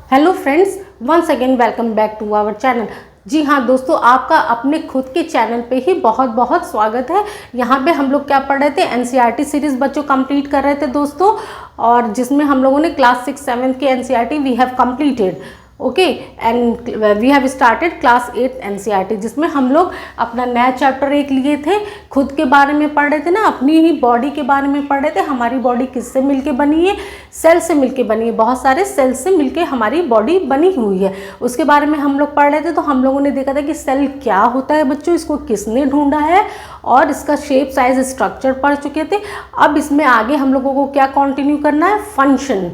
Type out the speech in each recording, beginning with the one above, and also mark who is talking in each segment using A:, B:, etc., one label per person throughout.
A: Hello friends, once again welcome back to our channel. जी हाँ दोस्तों, आपका अपने खुद के चैनल पे ही बहुत बहुत स्वागत है। यहाँ पे हम लोग क्या पढ़ रहे थे, एनसीईआरटी सीरीज़ बच्चों कंप्लीट कर रहे थे दोस्तों, और जिसमें हम लोगों ने क्लास 6-7 के NCERT we have completed. Okay, and we have started class 8 NCERT, जिसमें हम लोग अपना नया चैप्टर एक लिए थे, खुद के बारे में पढ़ रहे थे ना, अपनी ही बॉडी के बारे में पढ़ रहे थे। हमारी बॉडी किससे मिलके बनी है? सेल से मिलके बनी है। बहुत सारे सेल से मिलके हमारी बॉडी बनी हुई है, उसके बारे में हम लोग पढ़ रहे थे। तो हम लोगों ने देखा था कि सेल क्या होता है बच्चों, इसको किसने ढूंढा है, और इसका शेप, साइज, स्ट्रक्चर पढ़ चुके थे। अब इसमें आगे हम लोगों को क्या कंटिन्यू करना है? फंक्शन।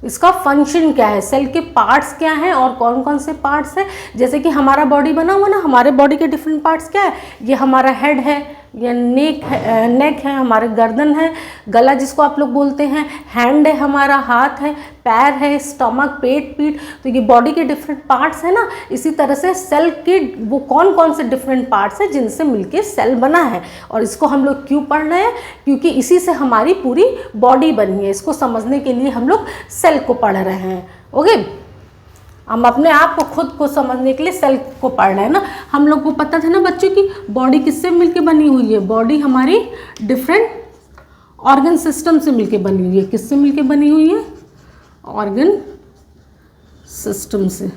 A: इसका फंक्शन क्या है, सेल के पार्ट्स क्या हैं और कौन कौन से पार्ट्स हैं। जैसे कि हमारा बॉडी बना हुआ ना, हमारे बॉडी के डिफरेंट पार्ट्स क्या है? ये हमारा हेड है, ये नेक है, हमारे गर्दन है, गला जिसको आप लोग बोलते हैं, हैंड है, हमारा हाथ है, पैर है, स्टमक, पेट, पीठ। तो ये बॉडी के डिफरेंट पार्ट्स है ना। इसी तरह से सेल के वो कौन कौन से डिफरेंट पार्ट्स हैं जिनसे मिलके सेल बना है, और इसको हम लोग क्यों पढ़ रहे हैं? क्योंकि इसी से हमारी पूरी बॉडी बनी है। इसको समझने के लिए हम लोग सेल को पढ़ रहे हैं। ओके, हम अपने आप को, खुद को समझने के लिए सेल को पढ़ रहे हैं ना। हम लोग को पता था ना बच्चों की बॉडी किससे मिलके बनी हुई है? बॉडी हमारी डिफरेंट ऑर्गन सिस्टम से मिलके बनी हुई है। किससे मिलके बनी हुई है? ऑर्गन सिस्टम से।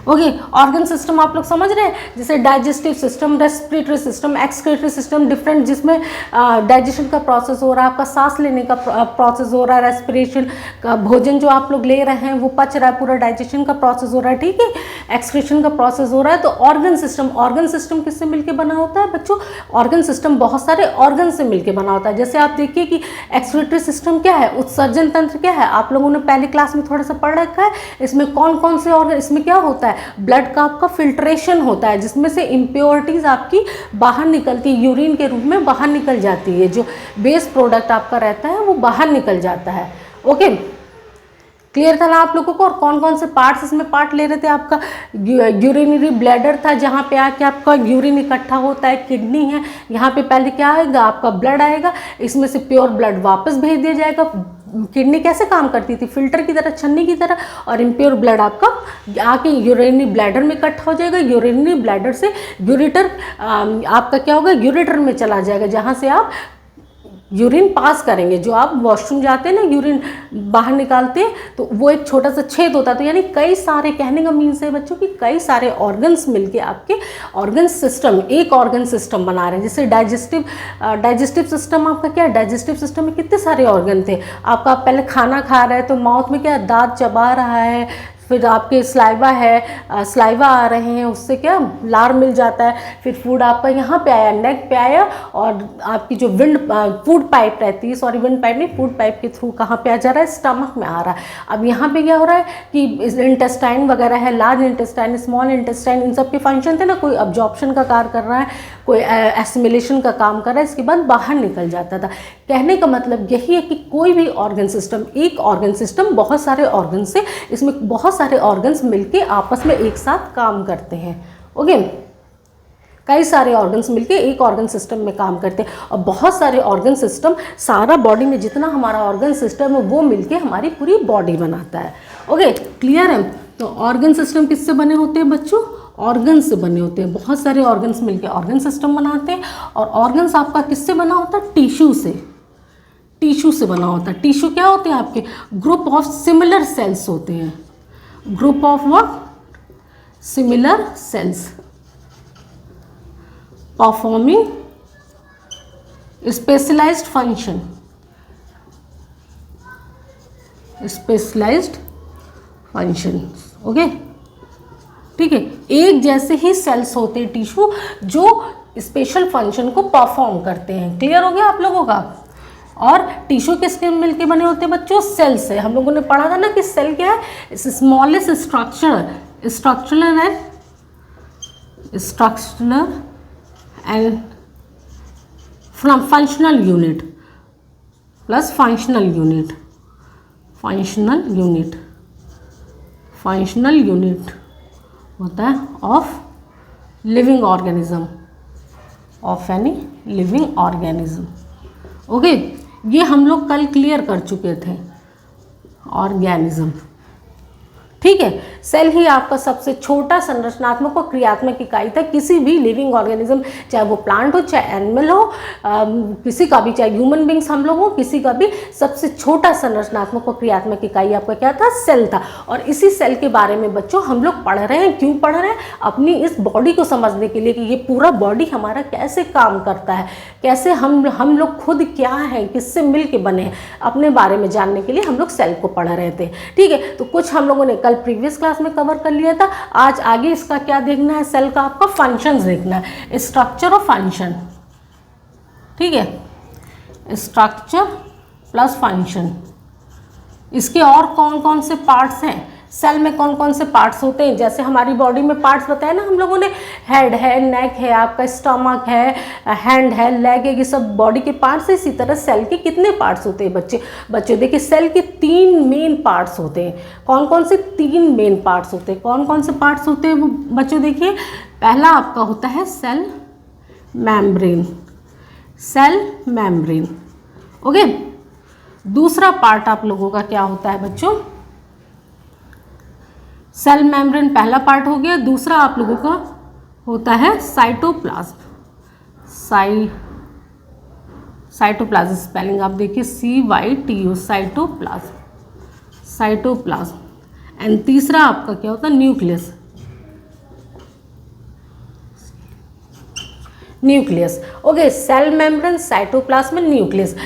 A: ओके, ऑर्गन सिस्टम आप लोग समझ रहे हैं, जैसे digestive system, respiratory system, excretory system, different, जिसमें डाइजेशन का प्रोसेस हो रहा है, आपका सांस लेने का प्रोसेस हो रहा है, रेस्पिरेशन का, भोजन जो आप लोग ले रहे हैं वो पच रहा है, पूरा डाइजेशन का प्रोसेस हो रहा है, ठीक है, एक्सक्रीशन का प्रोसेस हो रहा है। तो ऑर्गन सिस्टम किससे मिलकर बना होता है बच्चों? ऑर्गन सिस्टम बहुत सारे ऑर्गन से मिलकर बना होता है। जैसे आप देखिए कि एक्सक्रीटरी सिस्टम क्या है, उत्सर्जन तंत्र क्या है, आप लोगों ने पहली क्लास में थोड़ा सा पढ़ रखा है। इसमें कौन कौन से ऑर्गन, इसमें क्या होता है? ब्लड का आपका फिल्ट्रेशन होता है, जिसमें से इम्प्योरिटीज आपकी बाहर निकलती है, यूरिन के रूप में बाहर निकल जाती है। जो वेस्ट प्रोडक्ट आपका रहता है वो बाहर निकल जाता है। ओके, क्लियर था ना आप लोगों को? और कौन कौन से पार्ट्स इसमें पार्ट ले रहे थे? आपका यूरिनरी ब्लैडर था, जहाँ पे आके आपका यूरिन इकट्ठा होता है। किडनी है, यहाँ पे पहले क्या आएगा? आपका ब्लड आएगा, इसमें से प्योर ब्लड वापस भेज दिया जाएगा। किडनी कैसे काम करती थी? फिल्टर की तरह, छन्नी की तरह, और इम्प्योर ब्लड आपका आके यूरिनरी ब्लैडर में इकट्ठा हो जाएगा। यूरिनरी ब्लैडर से यूरेटर आपका क्या होगा? यूरेटर में चला जाएगा, जहाँ से आप यूरिन पास करेंगे। जो आप वॉशरूम जाते हैं ना, यूरिन बाहर निकालते हैं, तो वो एक छोटा सा छेद होता है। तो यानी कई सारे, कहने का मीन्स है बच्चों कि कई सारे ऑर्गन्स मिलके आपके ऑर्गन सिस्टम, एक ऑर्गन सिस्टम बना रहे हैं। जैसे डाइजेस्टिव सिस्टम आपका क्या है? डाइजेस्टिव सिस्टम में कितने सारे ऑर्गन थे आपका। आप पहले खाना खा रहे हैं तो माउथ में क्या, दांत चबा रहा है, फिर आपके स्लाइवा है, स्लाइवा आ रहे हैं, उससे क्या लार मिल जाता है। फिर फूड आपका यहाँ पे आया, नेक पे आया, और आपकी जो फूड पाइप रहती है, सॉरी विंड पाइप नहीं, फूड पाइप के थ्रू कहाँ पे आ जा रहा है? स्टमक में आ रहा है। अब यहाँ पे क्या हो रहा है कि इंटेस्टाइन वगैरह है, लार्ज इंटेस्टाइन, स्मॉल इंटेस्टाइन, इन सब के फंक्शन थे ना। कोई अब्जॉर्प्शन का कार्य कर रहा है, कोई एसिमिलेशन का काम कर रहा है, इसके बाद बाहर निकल जाता था। कहने का मतलब यही है कि कोई भी ऑर्गन सिस्टम, एक ऑर्गन सिस्टम बहुत सारे ऑर्गन से, इसमें बहुत सारे ऑर्गन्स मिलके आपस में एक साथ काम करते हैं। ओके, कई सारे ऑर्गन्स मिलके एक ऑर्गन सिस्टम में काम करते हैं, और बहुत सारे ऑर्गन सिस्टम, सारा बॉडी में जितना हमारा ऑर्गन सिस्टम है वो मिलके हमारी पूरी बॉडी बनाता है। ओके, क्लियर है? तो ऑर्गन सिस्टम किससे बने होते हैं बच्चों? ऑर्गन से बने होते हैं। बहुत सारे ऑर्गन्स मिलके ऑर्गन सिस्टम बनाते हैं। और ऑर्गन्स आपका किससे बना होता है? टिश्यू से। टिश्यू से बना होता है। टिश्यू क्या होते हैं आपके? ग्रुप ऑफ सिमिलर सेल्स होते हैं। Group of what? Similar cells performing specialised function. Specialised function. Okay, ठीक है। एक जैसे ही सेल्स होते हैं टिश्यू, जो स्पेशल फंक्शन को परफॉर्म करते हैं। क्लियर हो गया आप लोगों का? और टिश्यू किसके मिलके बने होते हैं बच्चों? सेल से। हम लोगों ने पढ़ा था ना कि सेल क्या है? Smallest structural and functional unit plus functional unit होता है of living organism, of any living organism. Okay, ये हम लोग कल क्लियर कर चुके थे। ऑर्गेनिज्म, ठीक है, सेल ही आपका सबसे छोटा संरचनात्मक और क्रियात्मक इकाई था किसी भी लिविंग ऑर्गेनिज्म, चाहे वो प्लांट हो चाहे एनिमल हो, किसी का भी, चाहे ह्यूमन बींग्स हम लोग हो, किसी का भी सबसे छोटा संरचनात्मक और क्रियात्मक इकाई आपका क्या था, सेल था। और इसी सेल के बारे में बच्चों हम लोग पढ़ रहे हैं। क्यों पढ़ रहे हैं? अपनी इस बॉडी को समझने के लिए कि ये पूरा बॉडी हमारा कैसे काम करता है, कैसे हम लोग खुद क्या है, किससे मिल के बने हैं, अपने बारे में जानने के लिए हम लोग सेल को पढ़ रहे थे। ठीक है, तो कुछ हम लोगों ने कल प्रीवियस क्लास में कवर कर लिया था। आज आगे इसका क्या देखना है, सेल का आपका फंक्शंस देखना है, स्ट्रक्चर और फंक्शन। ठीक है, स्ट्रक्चर प्लस फंक्शन। इसके और कौन कौन से पार्ट्स हैं, सेल में कौन कौन से पार्ट्स होते हैं, जैसे हमारी बॉडी में पार्ट्स बताए ना हम लोगों ने, हेड है, नेक है, आपका स्टमक है, हैंड है, लेग है, ये सब बॉडी के पार्ट्स हैं। इसी तरह सेल के कितने पार्ट्स होते हैं बच्चे देखिए, सेल के 3 मेन पार्ट्स होते हैं। कौन कौन से 3 मेन पार्ट्स होते हैं? कौन कौन से पार्ट्स होते हैं वो बच्चों देखिए, पहला आपका होता है cell membrane, cell membrane. Okay, दूसरा पार्ट आप लोगों का क्या होता है बच्चों, सेल मेम्ब्रेन पहला पार्ट हो गया। दूसरा आप लोगों का होता है साइटोप्लाज्म, साइटोप्लाज्म स्पेलिंग आप देखिए CYTO, साइटोप्लाज्म। एंड तीसरा आपका क्या होता है, nucleus, okay, cell membrane, cytoplasm, nucleus.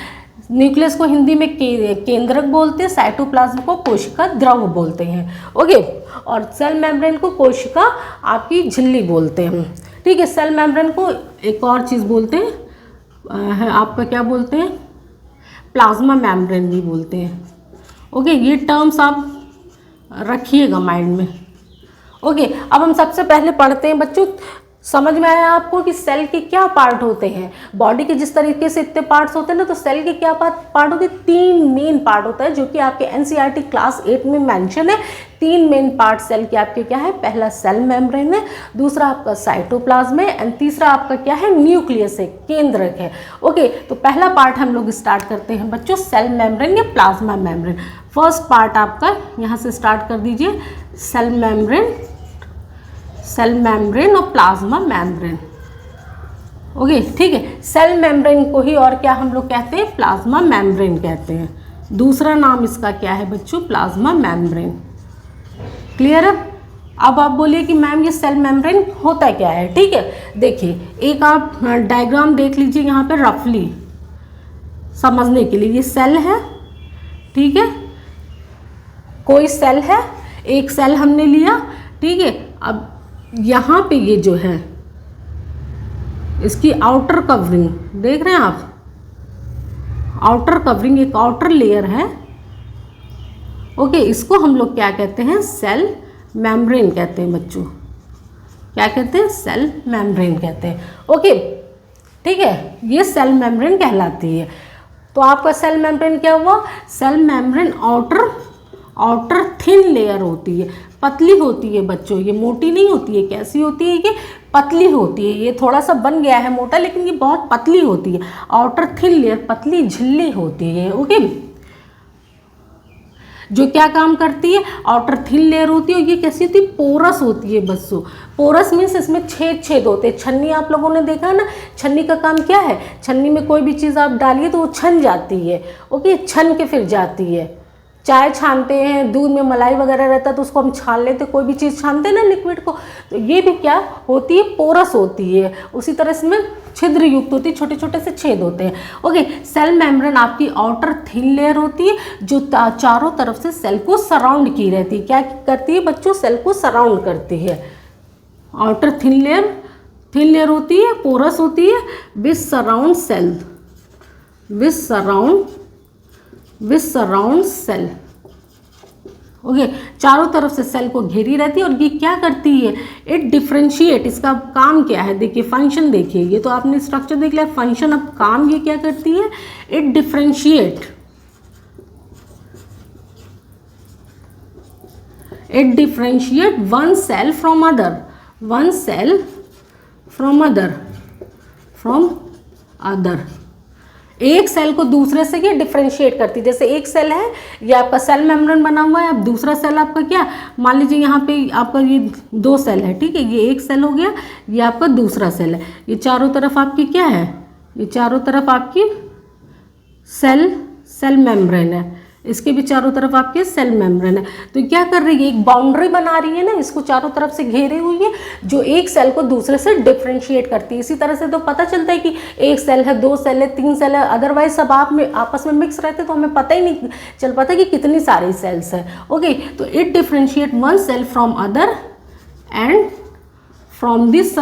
A: Nucleus को हिंदी में केंद्रक बोलते हैं, साइटोप्लाज्म को कोशिका द्रव बोलते हैं। ओके, और सेल मेम्ब्रेन को कोशिका आपकी झिल्ली बोलते हैं। ठीक है, सेल मेम्ब्रेन को एक और चीज़ बोलते हैं, आपका क्या बोलते हैं, प्लाज्मा मेम्ब्रेन भी बोलते हैं। ओके, ये टर्म्स आप रखिएगा माइंड में। ओके, अब हम सबसे पहले पढ़ते हैं बच्चों, समझ में आया आपको कि सेल के क्या पार्ट होते हैं। बॉडी के जिस तरीके से इतने पार्ट्स होते हैं ना, तो सेल के क्या पार्ट होते हैं, 3 मेन पार्ट होता है, जो कि आपके NCERT क्लास 8 में मेंशन है। 3 मेन पार्ट सेल के आपके क्या है, पहला सेल मेम्ब्रेन है, दूसरा आपका साइटोप्लाज्म है, एंड तीसरा आपका क्या है, न्यूक्लियस है, केंद्रक है। ओके, तो पहला पार्ट हम लोग स्टार्ट करते हैं बच्चों, सेल मेम्ब्रेन या प्लाज्मा मेम्ब्रेन। फर्स्ट पार्ट आपका यहाँ से स्टार्ट कर दीजिए, सेल मेम्ब्रेन और प्लाज्मा मेम्ब्रेन। ओके, ठीक है, सेल मेम्ब्रेन को ही और क्या हम लोग कहते हैं, प्लाज्मा मेम्ब्रेन कहते हैं। दूसरा नाम इसका क्या है बच्चों, प्लाज्मा मेम्ब्रेन। क्लियर है? अब आप बोलिए कि मैम ये सेल मेम्ब्रेन होता क्या है। ठीक है, देखिए एक आप डायग्राम देख लीजिए यहाँ पे रफली समझने के लिए। ये सेल है, ठीक है, कोई सेल है, एक सेल हमने लिया। ठीक है, अब यहाँ पे ये जो है इसकी आउटर कवरिंग देख रहे हैं आप, आउटर कवरिंग एक आउटर लेयर है। ओके, इसको हम लोग क्या कहते हैं, सेल मेम्ब्रेन कहते हैं बच्चों। क्या कहते हैं, सेल मेम्ब्रेन कहते हैं। ओके, ठीक है, ये सेल मेम्ब्रेन कहलाती है। तो आपका सेल मेम्ब्रेन क्या हुआ, cell membrane outer thin layer होती है, पतली होती है बच्चों, ये मोटी नहीं होती है। कैसी होती है, ये पतली होती है। ये थोड़ा सा बन गया है मोटा, लेकिन ये बहुत पतली होती है। आउटर थिन लेयर, पतली झिल्ली होती है। ओके, जो क्या काम करती है, आउटर थिन लेयर होती है, और ये कैसी होती है, पोरस होती है बच्चों। पोरस मीन्स इसमें छेद होते हैं। छन्नी आप लोगों ने देखा है ना, छन्नी का काम क्या है, छन्नी में कोई भी चीज़ आप डालिए तो वो छन जाती है। ओके, छन के फिर जाती है। चाय छानते हैं, दूध में मलाई वगैरह रहता है तो उसको हम छान लेते, कोई भी चीज़ छानते हैं ना लिक्विड को, तो ये भी क्या होती है, पोरस होती है। उसी तरह इसमें छिद्र युक्त होती है, छोटे छोटे से छेद होते हैं। ओके, सेल मेम्ब्रेन आपकी आउटर थिन लेयर होती है, जो चारों तरफ से सेल को सराउंड की रहती है। क्या करती है बच्चों, सेल को सराउंड करती है। आउटर थिन लेयर होती है, पोरस होती है, विच सराउंड सेल, विच सराउंड सेल। ओके, चारों तरफ से सेल को घेरी रहती है। और ये क्या करती है, इट डिफ्रेंशिएट, इसका काम क्या है, देखिए फंक्शन देखिए, ये तो आपने स्ट्रक्चर देख लिया, फंक्शन। अब काम ये क्या करती है, it differentiate one cell from other, एक सेल को दूसरे से ये डिफ्रेंशिएट करती है। जैसे एक सेल है, ये आपका सेल मेम्ब्रेन बना हुआ है, अब दूसरा सेल आपका क्या, मान लीजिए यहाँ पे आपका ये 2 सेल है, ठीक है, ये एक सेल हो गया, ये आपका दूसरा सेल है, ये चारों तरफ आपकी क्या है, ये चारों तरफ आपकी सेल मेम्ब्रेन है, इसके भी चारों तरफ आपके सेल मेम्ब्रेन है। तो क्या कर रही है, एक बाउंड्री बना रही है ना, इसको चारों तरफ से घेरे हुई है, जो एक सेल को दूसरे से डिफ्रेंशिएट करती है। इसी तरह से तो पता चलता है कि एक सेल है, 2 सेल है, 3 सेल है, अदरवाइज सब आप में आपस में मिक्स रहते तो हमें पता ही नहीं चल पाता कि कितनी सारी सेल्स है। ओके, तो it differentiate one cell from other and from this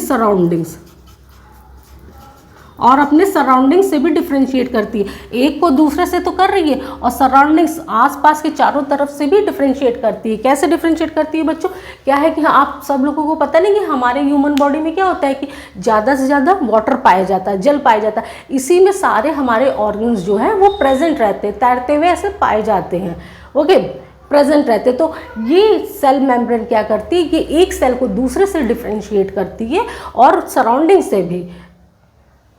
A: surroundings, और अपने सराउंडिंग से भी डिफ्रेंशिएट करती है। एक को दूसरे से तो कर रही है, और सराउंडिंग्स आसपास के चारों तरफ से भी डिफ्रेंशिएट करती है। कैसे डिफ्रेंशिएट करती है बच्चों, क्या है कि आप सब लोगों को पता नहीं कि हमारे ह्यूमन बॉडी में क्या होता है कि ज़्यादा से ज़्यादा वाटर पाया जाता है, जल पाया जाता है, इसी में सारे हमारे ऑर्गन्स जो हैं वो प्रेजेंट रहते हैं, तैरते हुए ऐसे पाए जाते हैं। ओके, प्रेजेंट रहते। तो ये सेल मेम्ब्रेन क्या करती है, ये एक सेल को दूसरे से डिफ्रेंशिएट करती है और सराउंडिंग से भी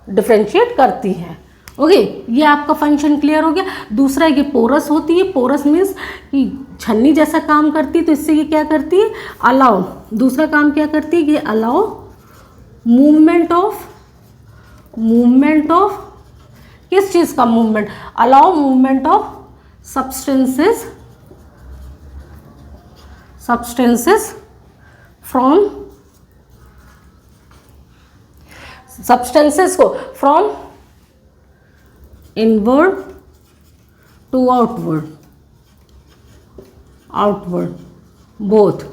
A: डिफ्रेंशिएट करती है। ओके, ये आपका फंक्शन क्लियर हो गया। दूसरा ये पोरस होती है, पोरस मीन्स कि छन्नी जैसा काम करती है, तो इससे ये क्या करती है, अलाउ, दूसरा काम क्या करती है, ये अलाउ मूवमेंट ऑफ किस चीज़ का movement, allow movement of substances from substances को from inward to outward both,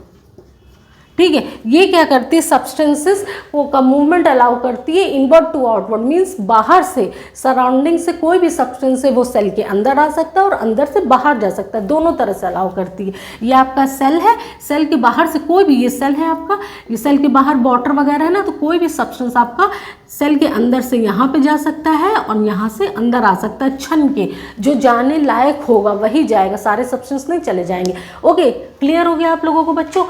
A: ठीक है। ये क्या करती है, सब्सटेंसेस वो का मूवमेंट अलाउ करती है इनवर्ड टू आउटवर्ड, मीन्स बाहर से सराउंडिंग से कोई भी सब्सटेंस है वो सेल के अंदर आ सकता है और अंदर से बाहर जा सकता है, दोनों तरह से अलाउ करती है। ये आपका सेल है, सेल के बाहर से कोई भी, ये सेल है आपका, ये सेल के बाहर वाटर वगैरह है ना, तो कोई भी सब्सटेंस आपका सेल के अंदर से यहाँ पे जा सकता है और यहाँ से अंदर आ सकता है, छन के जो जाने लायक होगा वही जाएगा, सारे सब्सटेंस नहीं चले जाएंगे। ओके, क्लियर हो गया आप लोगों को बच्चों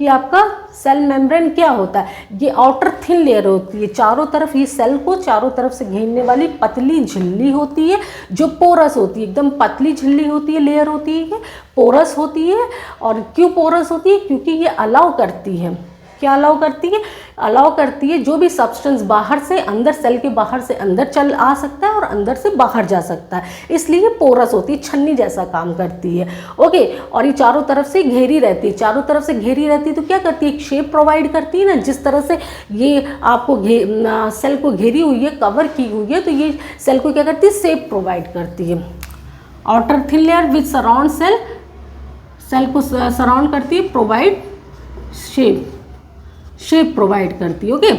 A: कि आपका सेल मेम्ब्रेन क्या होता है। ये आउटर थिन लेयर होती है, चारों तरफ ये सेल को चारों तरफ से घेरने वाली पतली झिल्ली होती है, जो पोरस होती है, एकदम पतली झिल्ली होती है, लेयर होती है, पोरस होती है। और क्यों पोरस होती है, क्योंकि ये अलाउ करती है, क्या अलाउ करती है, अलाउ करती है जो भी सब्सटेंस बाहर से अंदर, सेल के बाहर से अंदर चल आ सकता है और अंदर से बाहर जा सकता है, इसलिए पोरस होती है, छन्नी जैसा काम करती है। ओके, और ये चारों तरफ से घेरी रहती है, चारों तरफ से घेरी रहती है तो क्या करती है, एक शेप प्रोवाइड करती है ना, जिस तरह से ये आपको सेल को घेरी हुई है, कवर की हुई है, तो ये सेल को क्या करती है, शेप प्रोवाइड करती है। Outer thin layer which surround cell को सराउंड करती है, प्रोवाइड शेप प्रोवाइड करती है। ओके,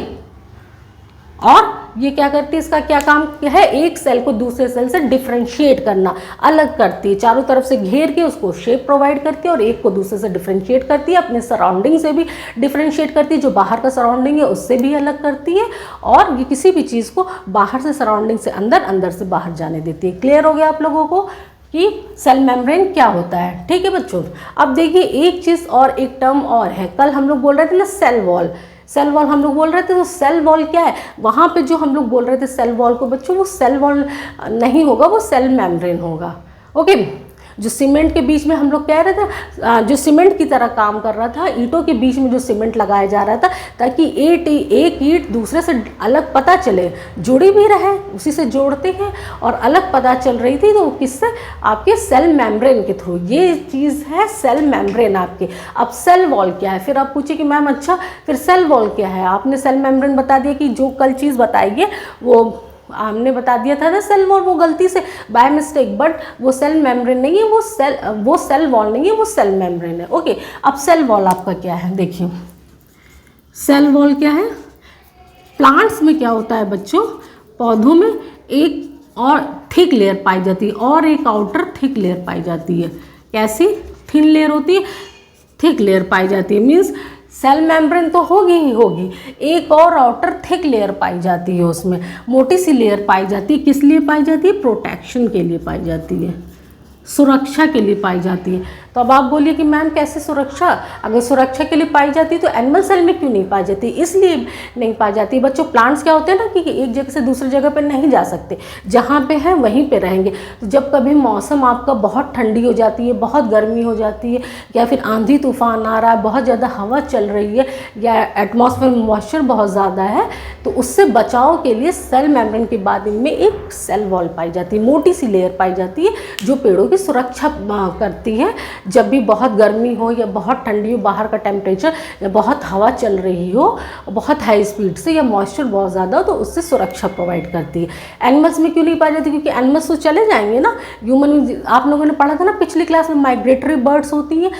A: और ये क्या करती है, इसका क्या काम है, एक सेल को दूसरे सेल से डिफ्रेंशिएट करना, अलग करती है, चारों तरफ से घेर के उसको शेप प्रोवाइड करती है और एक को दूसरे से डिफ्रेंशिएट करती है, अपने सराउंडिंग से भी डिफ्रेंशिएट करती है, जो बाहर का सराउंडिंग है उससे भी अलग करती है, और ये किसी भी चीज़ को बाहर से सराउंडिंग से अंदर, अंदर से बाहर जाने देती है। क्लियर हो गया आप लोगों को कि सेल मेम्ब्रेन क्या होता है, ठीक है बच्चों। अब देखिए एक चीज़ और, एक टर्म और है, कल हम लोग बोल रहे थे ना सेल वॉल, सेल वॉल हम लोग बोल रहे थे, तो सेल वॉल क्या है, वहाँ पे जो हम लोग बोल रहे थे सेल वॉल को बच्चों, वो सेल वॉल नहीं होगा, वो सेल मेम्ब्रेन होगा। ओके, जो सीमेंट के बीच में हम लोग कह रहे थे, जो सीमेंट की तरह काम कर रहा था, ईंटों के बीच में जो सीमेंट लगाया जा रहा था, ताकि एक ईंट दूसरे से अलग पता चले, जुड़ी भी रहे, उसी से जोड़ते हैं और अलग पता चल रही थी, तो किससे, आपके सेल मेम्ब्रेन के थ्रू। ये चीज़ है सेल मेम्ब्रेन आपके। अब सेल वॉल क्या है, फिर आप पूछे कि मैम अच्छा फिर सेल वॉल क्या है, आपने सेल मेम्ब्रेन बता दिया कि जो कल चीज़ बताइए वो हमने बता दिया था ना सेल वॉल, वो गलती से बाय मिस्टेक, बट वो सेल मेम्ब्रेन नहीं है, वो सेल वॉल नहीं है, वो सेल मेम्ब्रेन है। ओके, अब सेल वॉल आपका क्या है, देखिए सेल वॉल क्या है। प्लांट्स में क्या होता है बच्चों, पौधों में एक और थिक लेयर पाई जाती है और एक आउटर थिक लेयर पाई जाती है। कैसी, थिन लेयर होती है, थिक लेयर पाई जाती है, मीन्स सेल मेम्ब्रेन तो होगी ही होगी, एक और आउटर थिक लेयर पाई जाती है, उसमें मोटी सी लेयर पाई जाती है। किस लिए पाई जाती है, प्रोटेक्शन के लिए पाई जाती है, सुरक्षा के लिए पाई जाती है। तो अब आप बोलिए कि मैम कैसे सुरक्षा, अगर सुरक्षा के लिए पाई जाती है तो एनिमल सेल में क्यों नहीं पाई जाती? इसलिए नहीं पाई जाती बच्चों, प्लांट्स क्या होते हैं ना कि एक जगह से दूसरी जगह पे नहीं जा सकते, जहाँ पे है वहीं पे रहेंगे। तो जब कभी मौसम आपका बहुत ठंडी हो जाती है, बहुत गर्मी हो जाती है, या फिर आंधी तूफान आ रहा है, बहुत ज़्यादा हवा चल रही है, या एटमॉस्फेयर में मॉइस्चर बहुत ज़्यादा है, तो उससे बचाव के लिए सेल मेम्ब्रेन के बाद इनमें एक सेल वॉल पाई जाती है, मोटी सी लेयर पाई जाती है जो पेड़ों की सुरक्षा करती है। जब भी बहुत गर्मी हो या बहुत ठंडी हो, बाहर का टेम्परेचर या बहुत हवा चल रही हो, बहुत हाई स्पीड से, या मॉइस्चर बहुत ज़्यादा हो, तो उससे सुरक्षा प्रोवाइड करती है। एनिमल्स में क्यों नहीं पाई जाती? क्योंकि एनिमल्स तो चले जाएंगे ना। ह्यूमन, आप लोगों ने पढ़ा था ना पिछली क्लास में, माइग्रेटरी बर्ड्स होती हैं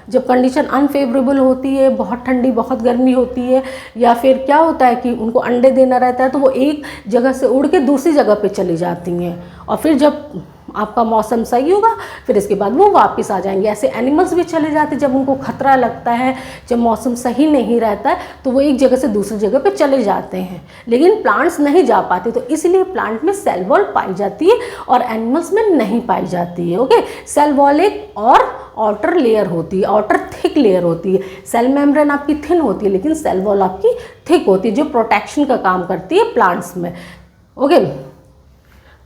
A: जब कंडीशन अनफेवरेबल होती है, बहुत ठंडी बहुत गर्मी होती है, या फिर क्या होता है कि उनको अंडे देना रहता है, तो वो एक जगह से उड़ के दूसरी जगह पे चली जाती हैं, और फिर जब आपका मौसम सही होगा फिर इसके बाद वो वापस आ जाएंगे। ऐसे एनिमल्स भी चले जाते हैं जब उनको खतरा लगता है, जब मौसम सही नहीं रहता है, तो वो एक जगह से दूसरी जगह पे चले जाते हैं। लेकिन प्लांट्स नहीं जा पाते, तो इसलिए प्लांट में सेल वॉल पाई जाती है और एनिमल्स में नहीं पाई जाती है। ओके, सेल वॉल एक और आउटर लेयर होती है, आउटर थिक लेयर होती है। सेल मेम्ब्रेन आपकी थिन होती है, लेकिन सेल वॉल आपकी थिक होती है, जो प्रोटेक्शन का काम करती है प्लांट्स में। ओके,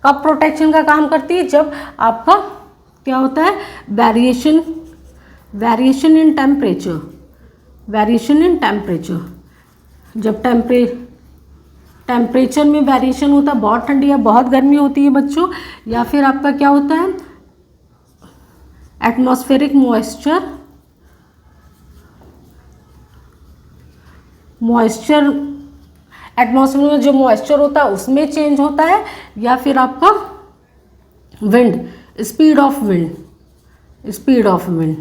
A: कब प्रोटेक्शन का काम करती है? जब आपका क्या होता है, वेरिएशन इन टेम्परेचर, जब टेम्परेचर में वेरिएशन होता है, बहुत ठंडी या बहुत गर्मी होती है बच्चों, या फिर आपका क्या होता है, एटमॉस्फेरिक मॉइस्चर एटमॉस्फेयर में जो मॉइस्चर होता है उसमें चेंज होता है, या फिर आपका स्पीड ऑफ विंड,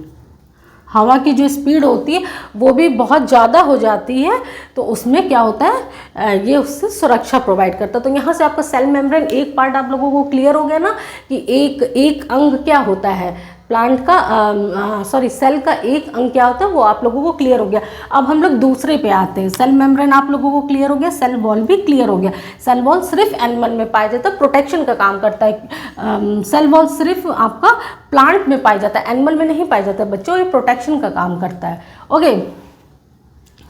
A: हवा की जो स्पीड होती है वो भी बहुत ज़्यादा हो जाती है, तो उसमें क्या होता है, ये उससे सुरक्षा प्रोवाइड करता है। तो यहाँ से आपका सेल मेम्ब्रेन एक पार्ट आप लोगों को क्लियर हो गया ना कि एक अंग क्या होता है प्लांट का, सेल का एक अंग क्या होता है, वो आप लोगों को क्लियर हो गया। अब हम लोग दूसरे पे आते हैं। सेल मेम्ब्रेन आप लोगों को क्लियर हो गया, सेल वॉल भी क्लियर हो गया। सेल वॉल सिर्फ एनिमल में पाया जाता है, प्रोटेक्शन का काम करता है। सेल वॉल सिर्फ आपका प्लांट में पाया जाता है, एनिमल में नहीं पाया जाता बच्चों, ये प्रोटेक्शन का काम करता है। ओके,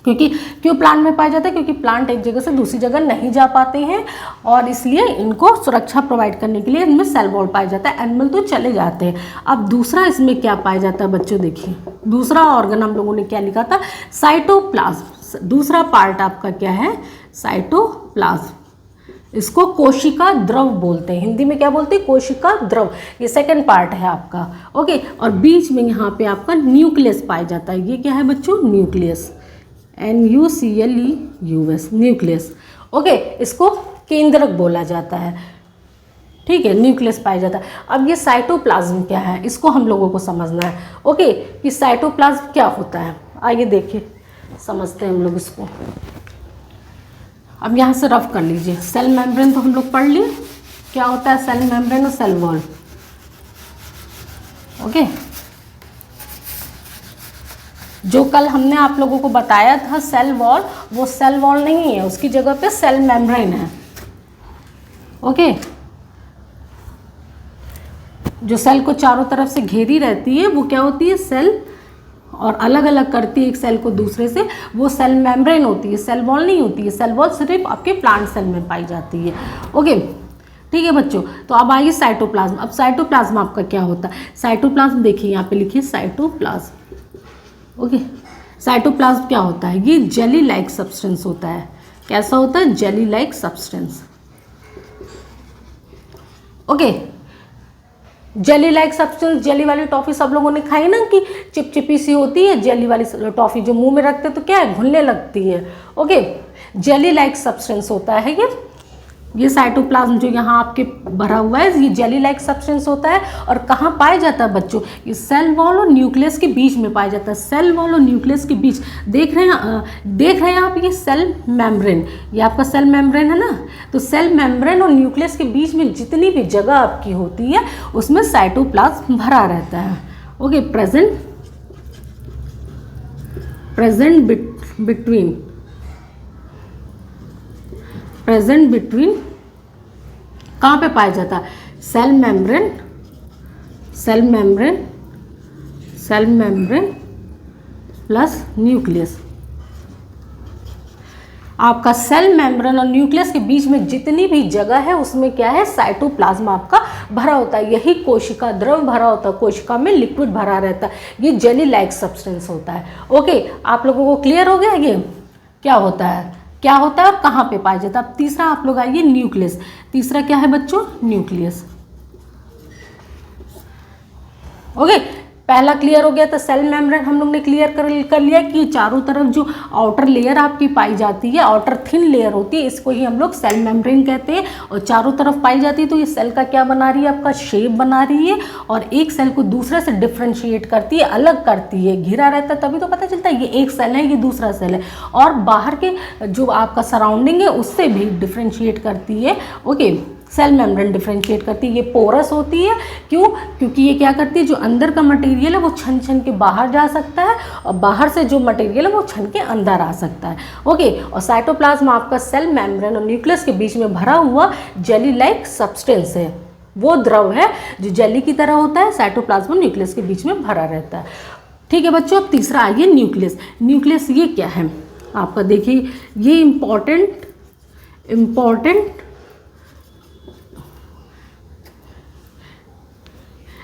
A: क्यों प्लांट में पाया जाता है? क्योंकि प्लांट एक जगह से दूसरी जगह नहीं जा पाते हैं, और इसलिए इनको सुरक्षा प्रोवाइड करने के लिए इनमें सेल वॉल पाया जाता है। एनिमल तो चले जाते हैं। अब दूसरा इसमें क्या पाया जाता है बच्चों, देखिए दूसरा ऑर्गन हम लोगों ने क्या लिखा था, साइटोप्लाज्म। दूसरा पार्ट आपका क्या है, साइटोप्लाज्म। इसको कोशिका द्रव बोलते हैं, हिंदी में क्या बोलते हैं, कोशिका द्रव। ये सेकंड पार्ट है आपका। ओके, और बीच में यहाँ पे आपका न्यूक्लियस पाया जाता है। ये क्या है बच्चों, न्यूक्लियस, NUCLEUS, न्यूक्लियस। ओके, इसको केंद्रक बोला जाता है। ठीक है, न्यूक्लियस पाया जाता है। अब ये साइटोप्लाज्म क्या है, इसको हम लोगों को समझना है। ओके, कि साइटोप्लाज्म क्या होता है, आइए देखिए समझते हैं हम लोग इसको। अब यहाँ से रफ कर लीजिए। सेल मेम्ब्रेन तो हम लोग पढ़ लिए, क्या होता है सेल मेम्ब्रेन और सेल वॉल। ओके, जो कल हमने आप लोगों को बताया था सेल वॉल, वो सेल वॉल नहीं है, उसकी जगह पे सेल मेम्ब्रेन है। ओके, जो सेल को चारों तरफ से घेरी रहती है वो क्या होती है, सेल, और अलग अलग करती है एक सेल को दूसरे से, वो सेल मेम्ब्रेन होती है, सेल वॉल नहीं होती है। सेल वॉल सिर्फ आपके प्लांट सेल में पाई जाती है। ओके, ठीक है बच्चों। तो अब आइए साइटोप्लाज्म। अब साइटोप्लाज्म आपका क्या होता है, साइटोप्लाज्म देखिए यहाँ पे लिखिए साइटोप्लाज्म। ओके, साइटोप्लाज्म क्या होता है, ये जेली लाइक सब्सटेंस होता है। कैसा होता है, jelly like substance. Okay, jelly like substance, jelly वाली टॉफ़ी सब लोगों ने खाई ना, कि चिपचिपी सी होती है जेली वाली टॉफ़ी, जो मुंह में रखते तो क्या है, घुलने लगती है। ओके, जेली लाइक सब्सटेंस होता है ये साइटोप्लाज्म जो यहाँ आपके भरा हुआ है, ये जेली लाइक सब्सटेंस होता है। और कहाँ पाया जाता है बच्चों, ये सेल वॉल और न्यूक्लियस के बीच में पाया जाता है। सेल वॉल और न्यूक्लियस के बीच देख रहे हैं आप, ये सेल मेम्ब्रेन, ये आपका सेल मेम्ब्रेन है ना। तो सेल मेम्ब्रेन और न्यूक्लियस के बीच में जितनी भी जगह आपकी होती है उसमें साइटोप्लाज्म भरा रहता है। ओके, प्रेजेंट बिटवीन कहाँ पे पाया जाता है, cell membrane cell membrane plus nucleus. आपका सेल मेम्ब्रेन और न्यूक्लियस के बीच में जितनी भी जगह है उसमें क्या है, साइटोप्लाज्म आपका भरा होता है। यही कोशिका द्रव भरा होता है, कोशिका में लिक्विड भरा रहता है। ये जेली लाइक सब्सटेंस होता है। ओके, आप लोगों को क्लियर हो गया ये क्या होता है, क्या होता है और कहाँ पे पाया जाता है। अब तीसरा आप लोग आइए न्यूक्लियस। तीसरा क्या है बच्चों, न्यूक्लियस। ओके, पहला क्लियर हो गया। तो सेल मेम्ब्रेन हम लोग ने क्लियर कर लिया कि चारों तरफ जो आउटर लेयर आपकी पाई जाती है, आउटर थिन लेयर होती है, इसको ही हम लोग सेल मेम्ब्रेन कहते हैं। और चारों तरफ पाई जाती है तो ये सेल का क्या बना रही है, आपका शेप बना रही है और एक सेल को दूसरे से डिफ्रेंशिएट करती है, अलग करती है। घिरा रहता है तभी तो पता चलता है ये एक सेल है, ये दूसरा सेल है। और बाहर के जो आपका सराउंडिंग है उससे भी डिफ्रेंशिएट करती है। ओके, सेल मेम्ब्रेन डिफ्रेंशिएट करती है। ये पोरस होती है, क्यों, क्योंकि ये क्या करती है, जो अंदर का मटेरियल है वो छन छन के बाहर जा सकता है और बाहर से जो मटेरियल है वो छन के अंदर आ सकता है। ओके, और साइटोप्लाज्म आपका सेल मेम्ब्रेन और न्यूक्लियस के बीच में भरा हुआ जेली लाइक सब्सटेंस है। वो द्रव है जो जेली की तरह होता है, साइटोप्लाज्म और न्यूक्लियस के बीच में भरा रहता है। ठीक है बच्चों, अब तीसरा आइए न्यूक्लियस। न्यूक्लियस ये क्या है आपका, देखिए ये इम्पॉर्टेंट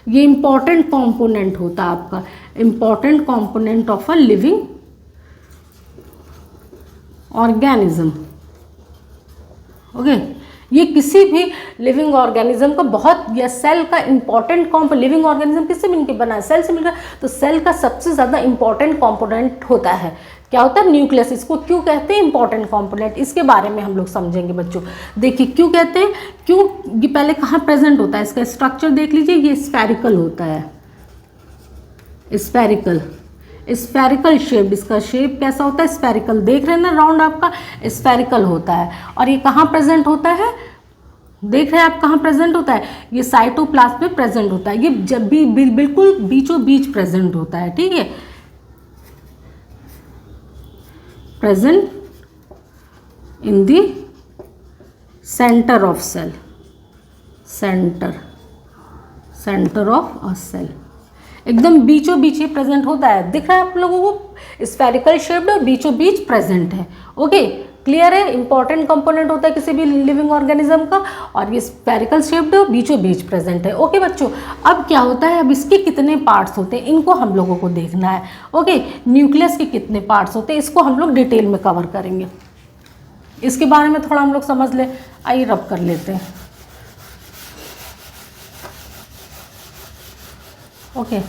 A: ये इम्पॉर्टेंट कंपोनेंट होता है आपका, important component of a living organism. Okay, ये किसी भी लिविंग ऑर्गेनिज्म का बहुत, या सेल का इंपॉर्टेंट लिविंग ऑर्गेनिज्म किससे मिलकर बना है, सेल से मिलकर। तो सेल का सबसे ज़्यादा इंपॉर्टेंट कंपोनेंट होता है, क्या होता है, न्यूक्लियस। इसको क्यों कहते हैं इंपॉर्टेंट कंपोनेंट, इसके बारे में हम लोग समझेंगे बच्चों। देखिए क्यों कहते हैं, क्यों, ये पहले कहाँ प्रेजेंट होता है, इसका स्ट्रक्चर देख लीजिए। ये स्फेरिकल होता है, स्फेरिकल शेप। इसका शेप कैसा होता है, स्फेरिकल। देख रहे हैं ना, राउंड आपका स्फेरिकल होता है। और ये कहाँ प्रेजेंट होता है, देख रहे हैं आप कहाँ प्रेजेंट होता है, ये साइटोप्लाज्म में प्रेजेंट होता है। ये जब भी बिल्कुल बीचों बीच प्रेजेंट होता है, ठीक है, present in the centre of cell, centre of a cell, एकदम बीचों बीच ही प्रेजेंट होता है। दिख रहा है आप लोगों को, स्फेरिकल शेप्ड और बीचों बीच प्रेजेंट है। ओके, क्लियर है, इंपॉर्टेंट कंपोनेंट होता है किसी भी लिविंग ऑर्गेनिज्म का, और ये स्फेरिकल शेप्ड और बीचों बीच प्रेजेंट है। ओके बच्चों, अब क्या होता है, अब इसके कितने पार्ट्स होते हैं इनको हम लोगों को देखना है। ओके, न्यूक्लियस के कितने पार्ट्स होते हैं इसको हम लोग डिटेल में कवर करेंगे। इसके बारे में थोड़ा हम लोग समझ ले, आइए रब कर लेते हैं। ओके,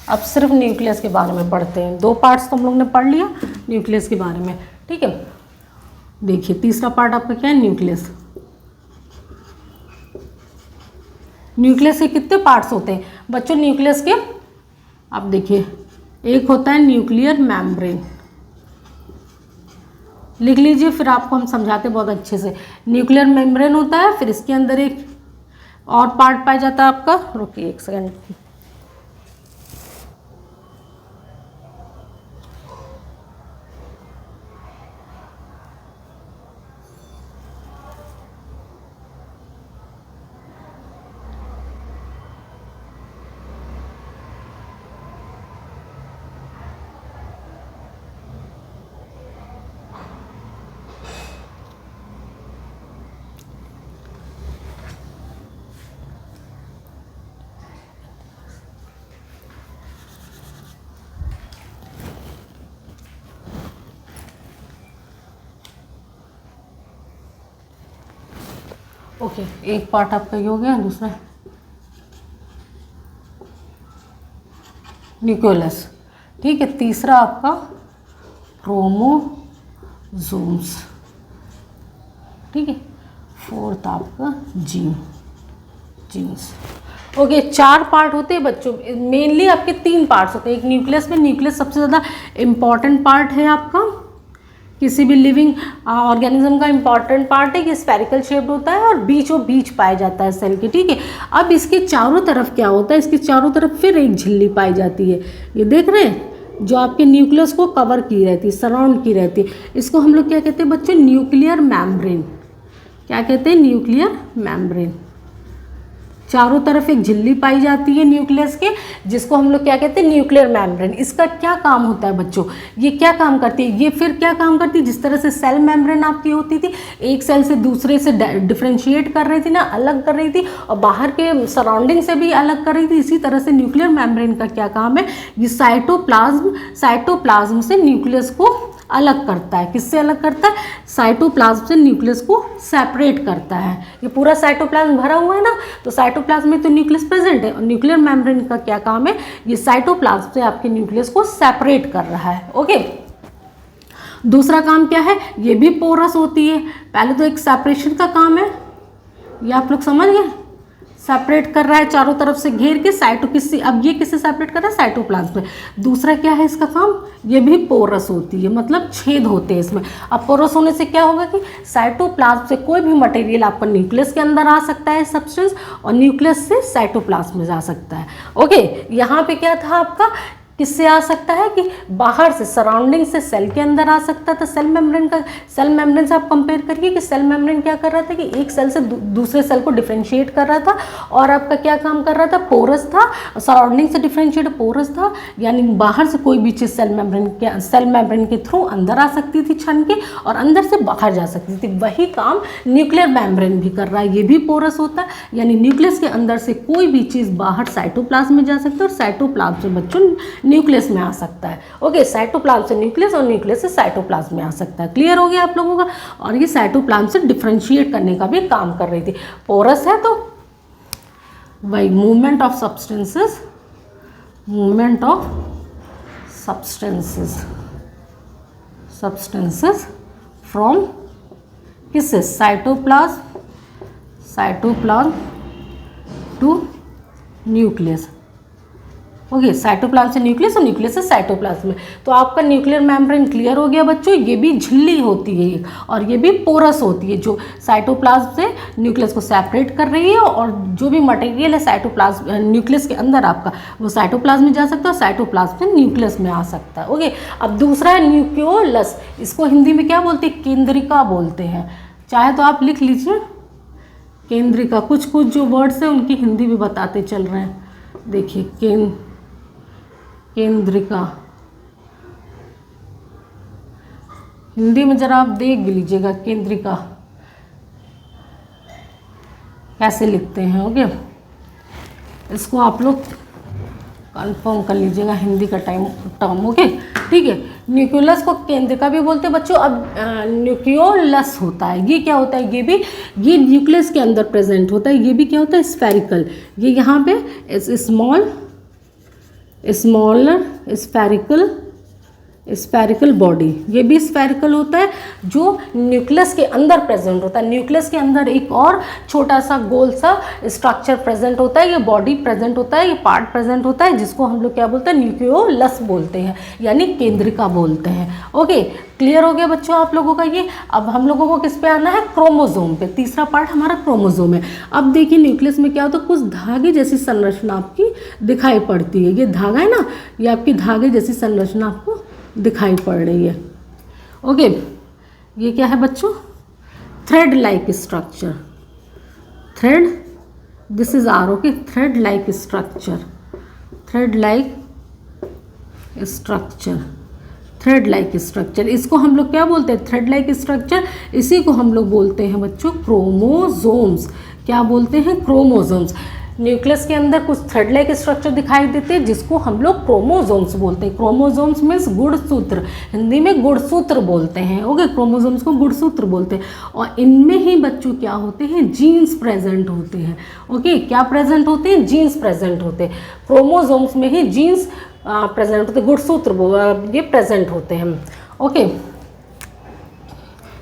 A: अब सिर्फ न्यूक्लियस के बारे में पढ़ते हैं। 2 पार्ट्स तो हम लोग ने पढ़ लिया न्यूक्लियस के बारे में, ठीक है। देखिए तीसरा पार्ट आपका क्या है, न्यूक्लियस। न्यूक्लियस के कितने पार्ट्स होते हैं बच्चों, न्यूक्लियस के, आप देखिए एक होता है न्यूक्लियर मेम्ब्रेन, लिख लीजिए, फिर आपको हम समझाते बहुत अच्छे से। न्यूक्लियर मेम्ब्रेन होता है, फिर इसके अंदर एक और पार्ट पाया जाता है आपका, रुकिए एक सेकंड, ओके, एक पार्ट आपका ये हो गया, दूसरा न्यूक्लियस, ठीक है। तीसरा आपका क्रोमोसोम्स, ठीक है। फोर्थ आपका जीन्स। ओके, 4 पार्ट होते हैं बच्चों, मेनली आपके 3 पार्ट्स होते हैं एक न्यूक्लियस में। न्यूक्लियस सबसे ज़्यादा इम्पॉर्टेंट पार्ट है आपका, किसी भी लिविंग ऑर्गेनिज्म का इम्पॉर्टेंट पार्ट है। ये स्फेरिकल शेप्ड होता है और बीचों बीच पाया जाता है सेल के, ठीक है। अब इसके चारों तरफ क्या होता है, इसके चारों तरफ फिर एक झिल्ली पाई जाती है, ये देख रहे हैं, जो आपके न्यूक्लियस को कवर की रहती है, सराउंड की रहती है। इसको हम लोग क्या कहते हैं बच्चों, न्यूक्लियर मेम्ब्रेन, क्या कहते हैं, न्यूक्लियर मेम्ब्रेन। चारों तरफ एक झिल्ली पाई जाती है न्यूक्लियस के, जिसको हम लोग क्या कहते हैं, न्यूक्लियर मेम्ब्रेन। इसका क्या काम होता है बच्चों, ये क्या काम करती है, ये फिर क्या काम करती है, जिस तरह से सेल मेम्ब्रेन आपकी होती थी, एक सेल से दूसरे से डिफ्रेंशिएट कर रही थी ना, अलग कर रही थी, और बाहर के सराउंडिंग से भी अलग कर रही थी, इसी तरह से न्यूक्लियर मेम्ब्रेन का क्या काम है, ये साइटोप्लाज्म से न्यूक्लियस को अलग करता है। किससे अलग करता है, साइटोप्लाज्म से न्यूक्लियस को सेपरेट करता है। ये पूरा साइटोप्लाज्म भरा हुआ है ना, तो साइटोप्लाज्म में तो न्यूक्लियस प्रेजेंट है, और न्यूक्लियर मेम्ब्रेन का क्या काम है, ये साइटोप्लाज्म से आपके न्यूक्लियस को सेपरेट कर रहा है। ओके, दूसरा काम क्या है, ये भी पोरस होती है। पहले तो एक सेपरेशन का काम है, ये आप लोग समझ गए, सेपरेट कर रहा है चारों तरफ से घेर के अब ये किससे सेपरेट कर रहा है, साइटोप्लाज्म में। दूसरा क्या है इसका काम, ये भी पोरस होती है, मतलब छेद होते हैं इसमें। अब पोरस होने से क्या होगा कि साइटोप्लाज्म से कोई भी मटेरियल आपका न्यूक्लियस के अंदर आ सकता है, सब्सटेंस, और न्यूक्लियस से साइटोप्लाज्म में जा सकता है। ओके, यहाँ पे क्या था आपका, किससे आ सकता है कि बाहर से, सराउंडिंग से सेल के अंदर आ सकता था। सेल मेम्ब्रेन से आप कंपेयर करिए कि सेल मेम्ब्रेन क्या कर रहा था कि एक सेल से दूसरे सेल को डिफरेंशिएट कर रहा था, और आपका क्या काम कर रहा था, पोरस था, सराउंडिंग से डिफरेंशिएट पोरस था, यानी बाहर से कोई भी चीज़ सेल मेम्ब्रेन के थ्रू अंदर आ सकती थी छन के, और अंदर से बाहर जा सकती थी। वही काम न्यूक्लियर मेम्ब्रेन भी कर रहा है, ये भी पोरस होता है, यानी न्यूक्लियस के अंदर से कोई भी चीज़ बाहर साइटोप्लाज्म में जा सकती है, और साइटोप्लाज्म से बच्चों न्यूक्लियस में आ सकता है। ओके, साइटोप्लाज्म से न्यूक्लियस, और न्यूक्लियस से साइटोप्लाज्म में आ सकता है। क्लियर हो गया आप लोगों का। और ये साइटोप्लाज्म से डिफरेंशिएट करने का भी काम कर रही थी। पोरस है तो वही मूवमेंट ऑफ सब्सटेंसेस फ्रॉम किससे, cytoplasm to nucleus. Okay, cytoplasm से न्यूक्लियस, और न्यूक्लियस से साइटोप्लाज्म में। तो आपका न्यूक्लियर मेम्ब्रेन क्लियर हो गया बच्चों। ये भी झिल्ली होती है एक, और ये भी पोरस होती है, जो साइटोप्लाज्म से न्यूक्लियस को सेपरेट कर रही है, और जो भी मटेरियल है साइटोप्लाज्म न्यूक्लियस के अंदर आपका, वो साइटोप्लाज्म में जा सकता है, और साइटोप्लाज्म से न्यूक्लियस में आ सकता है। ओके, अब दूसरा है न्यूक्लियोलस। इसको हिंदी में क्या बोलते हैं, केंद्रिका बोलते हैं। चाहे तो आप लिख लीजिए केंद्रिका। कुछ जो वर्ड्स हैं उनकी हिंदी भी बताते चल रहे हैं। देखिए, केंद्रिका हिंदी में जरा आप देख लीजिएगा, केंद्रिका कैसे लिखते हैं। ओके, इसको आप लोग कंफर्म कर लीजिएगा, हिंदी का टर्म। ओके, ठीक है। न्यूक्लियोलस को केंद्रिका भी बोलते हैं बच्चों। अब न्यूक्लियोलस होता है, ये क्या होता है, ये न्यूक्लियस के अंदर प्रेजेंट होता है। ये भी क्या होता है, स्फेरिकल। ये यहाँ पे स्मॉलर स्फेरिकल बॉडी, ये भी स्फेरिकल होता है, जो न्यूक्लियस के अंदर प्रेजेंट होता है। न्यूक्लियस के अंदर एक और छोटा सा गोल सा स्ट्रक्चर प्रेजेंट होता है, ये बॉडी प्रेजेंट होता है, ये पार्ट प्रेजेंट होता है, जिसको हम लोग क्या बोलते हैं, न्यूक्लियोलस बोलते हैं, यानी केंद्रिका बोलते हैं। ओके, क्लियर हो गया बच्चों आप लोगों का ये। अब हम लोगों को किस पे आना है, क्रोमोजोम पे। तीसरा पार्ट हमारा क्रोमोजोम है। अब देखिए, न्यूक्लियस में क्या होता है, कुछ धागे जैसी संरचना आपकी दिखाई पड़ती है। ये धागा है ना, ये आपकी धागे जैसी संरचना आपको दिखाई पड़ रही है। ओके, ये क्या है बच्चों, thread like structure. Thread, this is our. Okay, thread like structure, thread like structure, इसको हम लोग क्या बोलते हैं, थ्रेड लाइक स्ट्रक्चर। इसी को हम लोग बोलते हैं बच्चों क्रोमोजोम्स। क्या बोलते हैं, क्रोमोजोम्स। न्यूक्लियस के अंदर कुछ थ्रेड लाइक स्ट्रक्चर दिखाई देते हैं, जिसको हम लोग क्रोमोजोम्स बोलते हैं। क्रोमोजोम्स मीन्स गुणसूत्र, हिंदी में गुणसूत्र बोलते हैं। ओके, क्रोमोजोम्स को गुणसूत्र बोलते हैं। और इनमें ही बच्चों क्या होते हैं, जीन्स प्रेजेंट होते हैं। ओके, क्या प्रेजेंट होते हैं, जीन्स प्रेजेंट होते हैं। क्रोमोजोम्स में ही जीन्स प्रेजेंट होते हैं, गुणसूत्र ये प्रेजेंट होते हैं। ओके,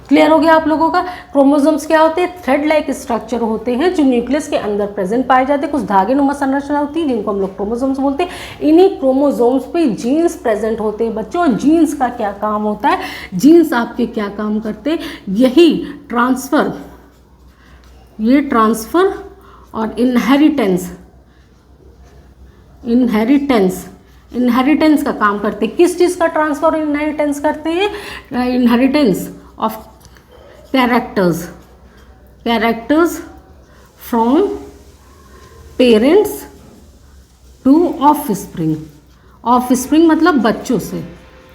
A: क्लियर हो गया आप लोगों का। क्रोमोसोम्स क्या होते हैं, थ्रेड लाइक स्ट्रक्चर होते हैं, जो न्यूक्लियस के अंदर प्रेजेंट पाए जाते हैं। कुछ धागे नुमा संरचना होती है, जिनको हम लोग क्रोमोसोम्स बोलते हैं। इन्हीं क्रोमोसोम्स पे जीन्स प्रेजेंट होते हैं बच्चों। जीन्स का क्या काम होता है, जीन्स आपके क्या काम करते हैं, यही ट्रांसफर, ये ट्रांसफर और इनहेरिटेंस का काम करते हैं। किस चीज़ का ट्रांसफर और इनहेरिटेंस करते हैं, inheritance of characters, characters from parents to offspring. Offspring मतलब बच्चों से,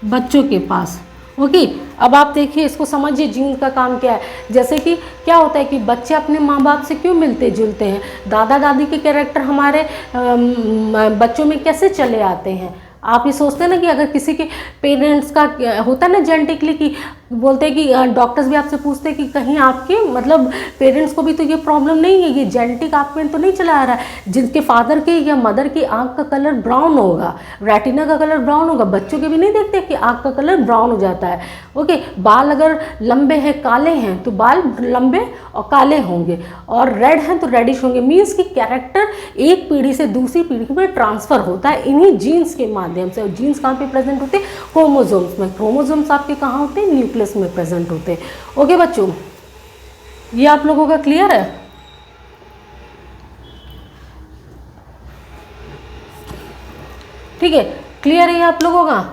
A: बच्चों के पास। ओके, अब आप देखिए, इसको समझिए जीन का काम क्या है। जैसे कि क्या होता है कि बच्चे अपने माँ बाप से क्यों मिलते जुलते हैं, दादा दादी के कैरेक्टर हमारे बच्चों में कैसे चले आते हैं। आप ये सोचते हैं ना कि अगर किसी के पेरेंट्स का होता है ना जेनेटिकली, कि बोलते हैं कि डॉक्टर्स भी आपसे पूछते हैं कि कहीं आपके मतलब पेरेंट्स को भी तो ये प्रॉब्लम नहीं है, ये जेनेटिक आप में तो नहीं चला आ रहा है। जिनके फादर के या मदर की आंख का कलर ब्राउन होगा, रेटिना का कलर ब्राउन होगा, बच्चों के भी नहीं देखते कि आंख का कलर ब्राउन हो जाता है। ओके, बाल अगर लंबे हैं काले हैं तो बाल लंबे और काले होंगे, और रेड हैं तो रेडिश होंगे। मीन्स कि कैरेक्टर एक पीढ़ी से दूसरी पीढ़ी में ट्रांसफर होता है इन्हीं जीन्स के माध्यम से। और जीन्स कहाँ पे प्रेजेंट होते हैं, क्रोमोसोम्स में। क्रोमोसोम्स आपके कहाँ होते हैं, न्यूक्लियस में प्रेजेंट होते हैं। ओके बच्चों, ये आप लोगों का क्लियर है। ठीक है, क्लियर है आप लोगों का,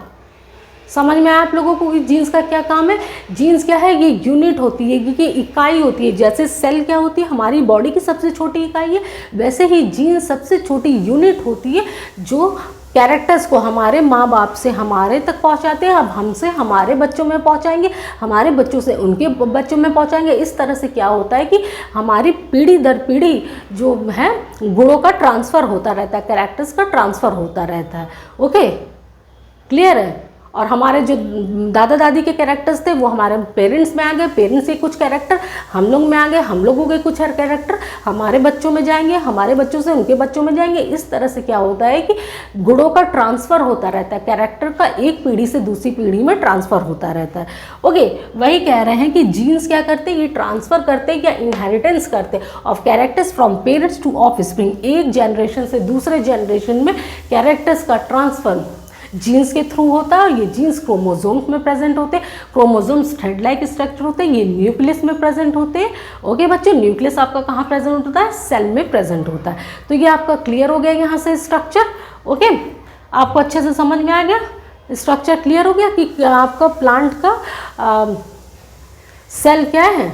A: समझ में आया आप लोगों को कि जीन्स का क्या काम है। जीन्स क्या है, ये यूनिट होती है, ये इकाई होती है। जैसे सेल क्या होती है, हमारी बॉडी की सबसे छोटी इकाई है, वैसे ही जीन्स सबसे छोटी यूनिट होती है जो कैरेक्टर्स को हमारे माँ बाप से हमारे तक पहुँचाते हैं। अब हमसे हमारे बच्चों में पहुँचाएंगे, हमारे बच्चों से उनके बच्चों में पहुँचाएंगे। इस तरह से क्या होता है कि हमारी पीढ़ी दर पीढ़ी जो है गुणों का ट्रांसफ़र होता रहता है, कैरेक्टर्स का ट्रांसफ़र होता रहता है। ओके, क्लियर है। और हमारे जो दादा दादी के कैरेक्टर्स थे वो हमारे पेरेंट्स में आ गए, पेरेंट्स के कुछ कैरेक्टर हम लोग में आ गए, हम लोगों के कुछ कैरेक्टर हमारे बच्चों में जाएंगे, हमारे बच्चों से उनके बच्चों में जाएंगे। इस तरह से क्या होता है कि गुणों का ट्रांसफ़र होता रहता है, कैरेक्टर का एक पीढ़ी से दूसरी पीढ़ी में ट्रांसफ़र होता रहता है। ओके, वही कह रहे हैं कि जीन्स क्या करते हैं, ये ट्रांसफ़र करते हैं या इनहेरिटेंस करते हैं of characters from parents to offspring. एक जनरेशन से दूसरे जनरेशन में कैरेक्टर्स का ट्रांसफ़र जीन्स के थ्रू होता है। और ये जीन्स क्रोमोसोम्स में प्रेजेंट होते हैं। क्रोमोसोम्स थ्रेड लाइक स्ट्रक्चर होते हैं, ये न्यूक्लियस में प्रेजेंट होते हैं। ओके बच्चों, न्यूक्लियस आपका कहाँ प्रेजेंट होता है, सेल में प्रेजेंट होता है। तो ये आपका क्लियर हो गया यहाँ से स्ट्रक्चर। ओके, आपको अच्छे से समझ में आ गया, स्ट्रक्चर क्लियर हो गया कि आपका प्लांट का सेल क्या है,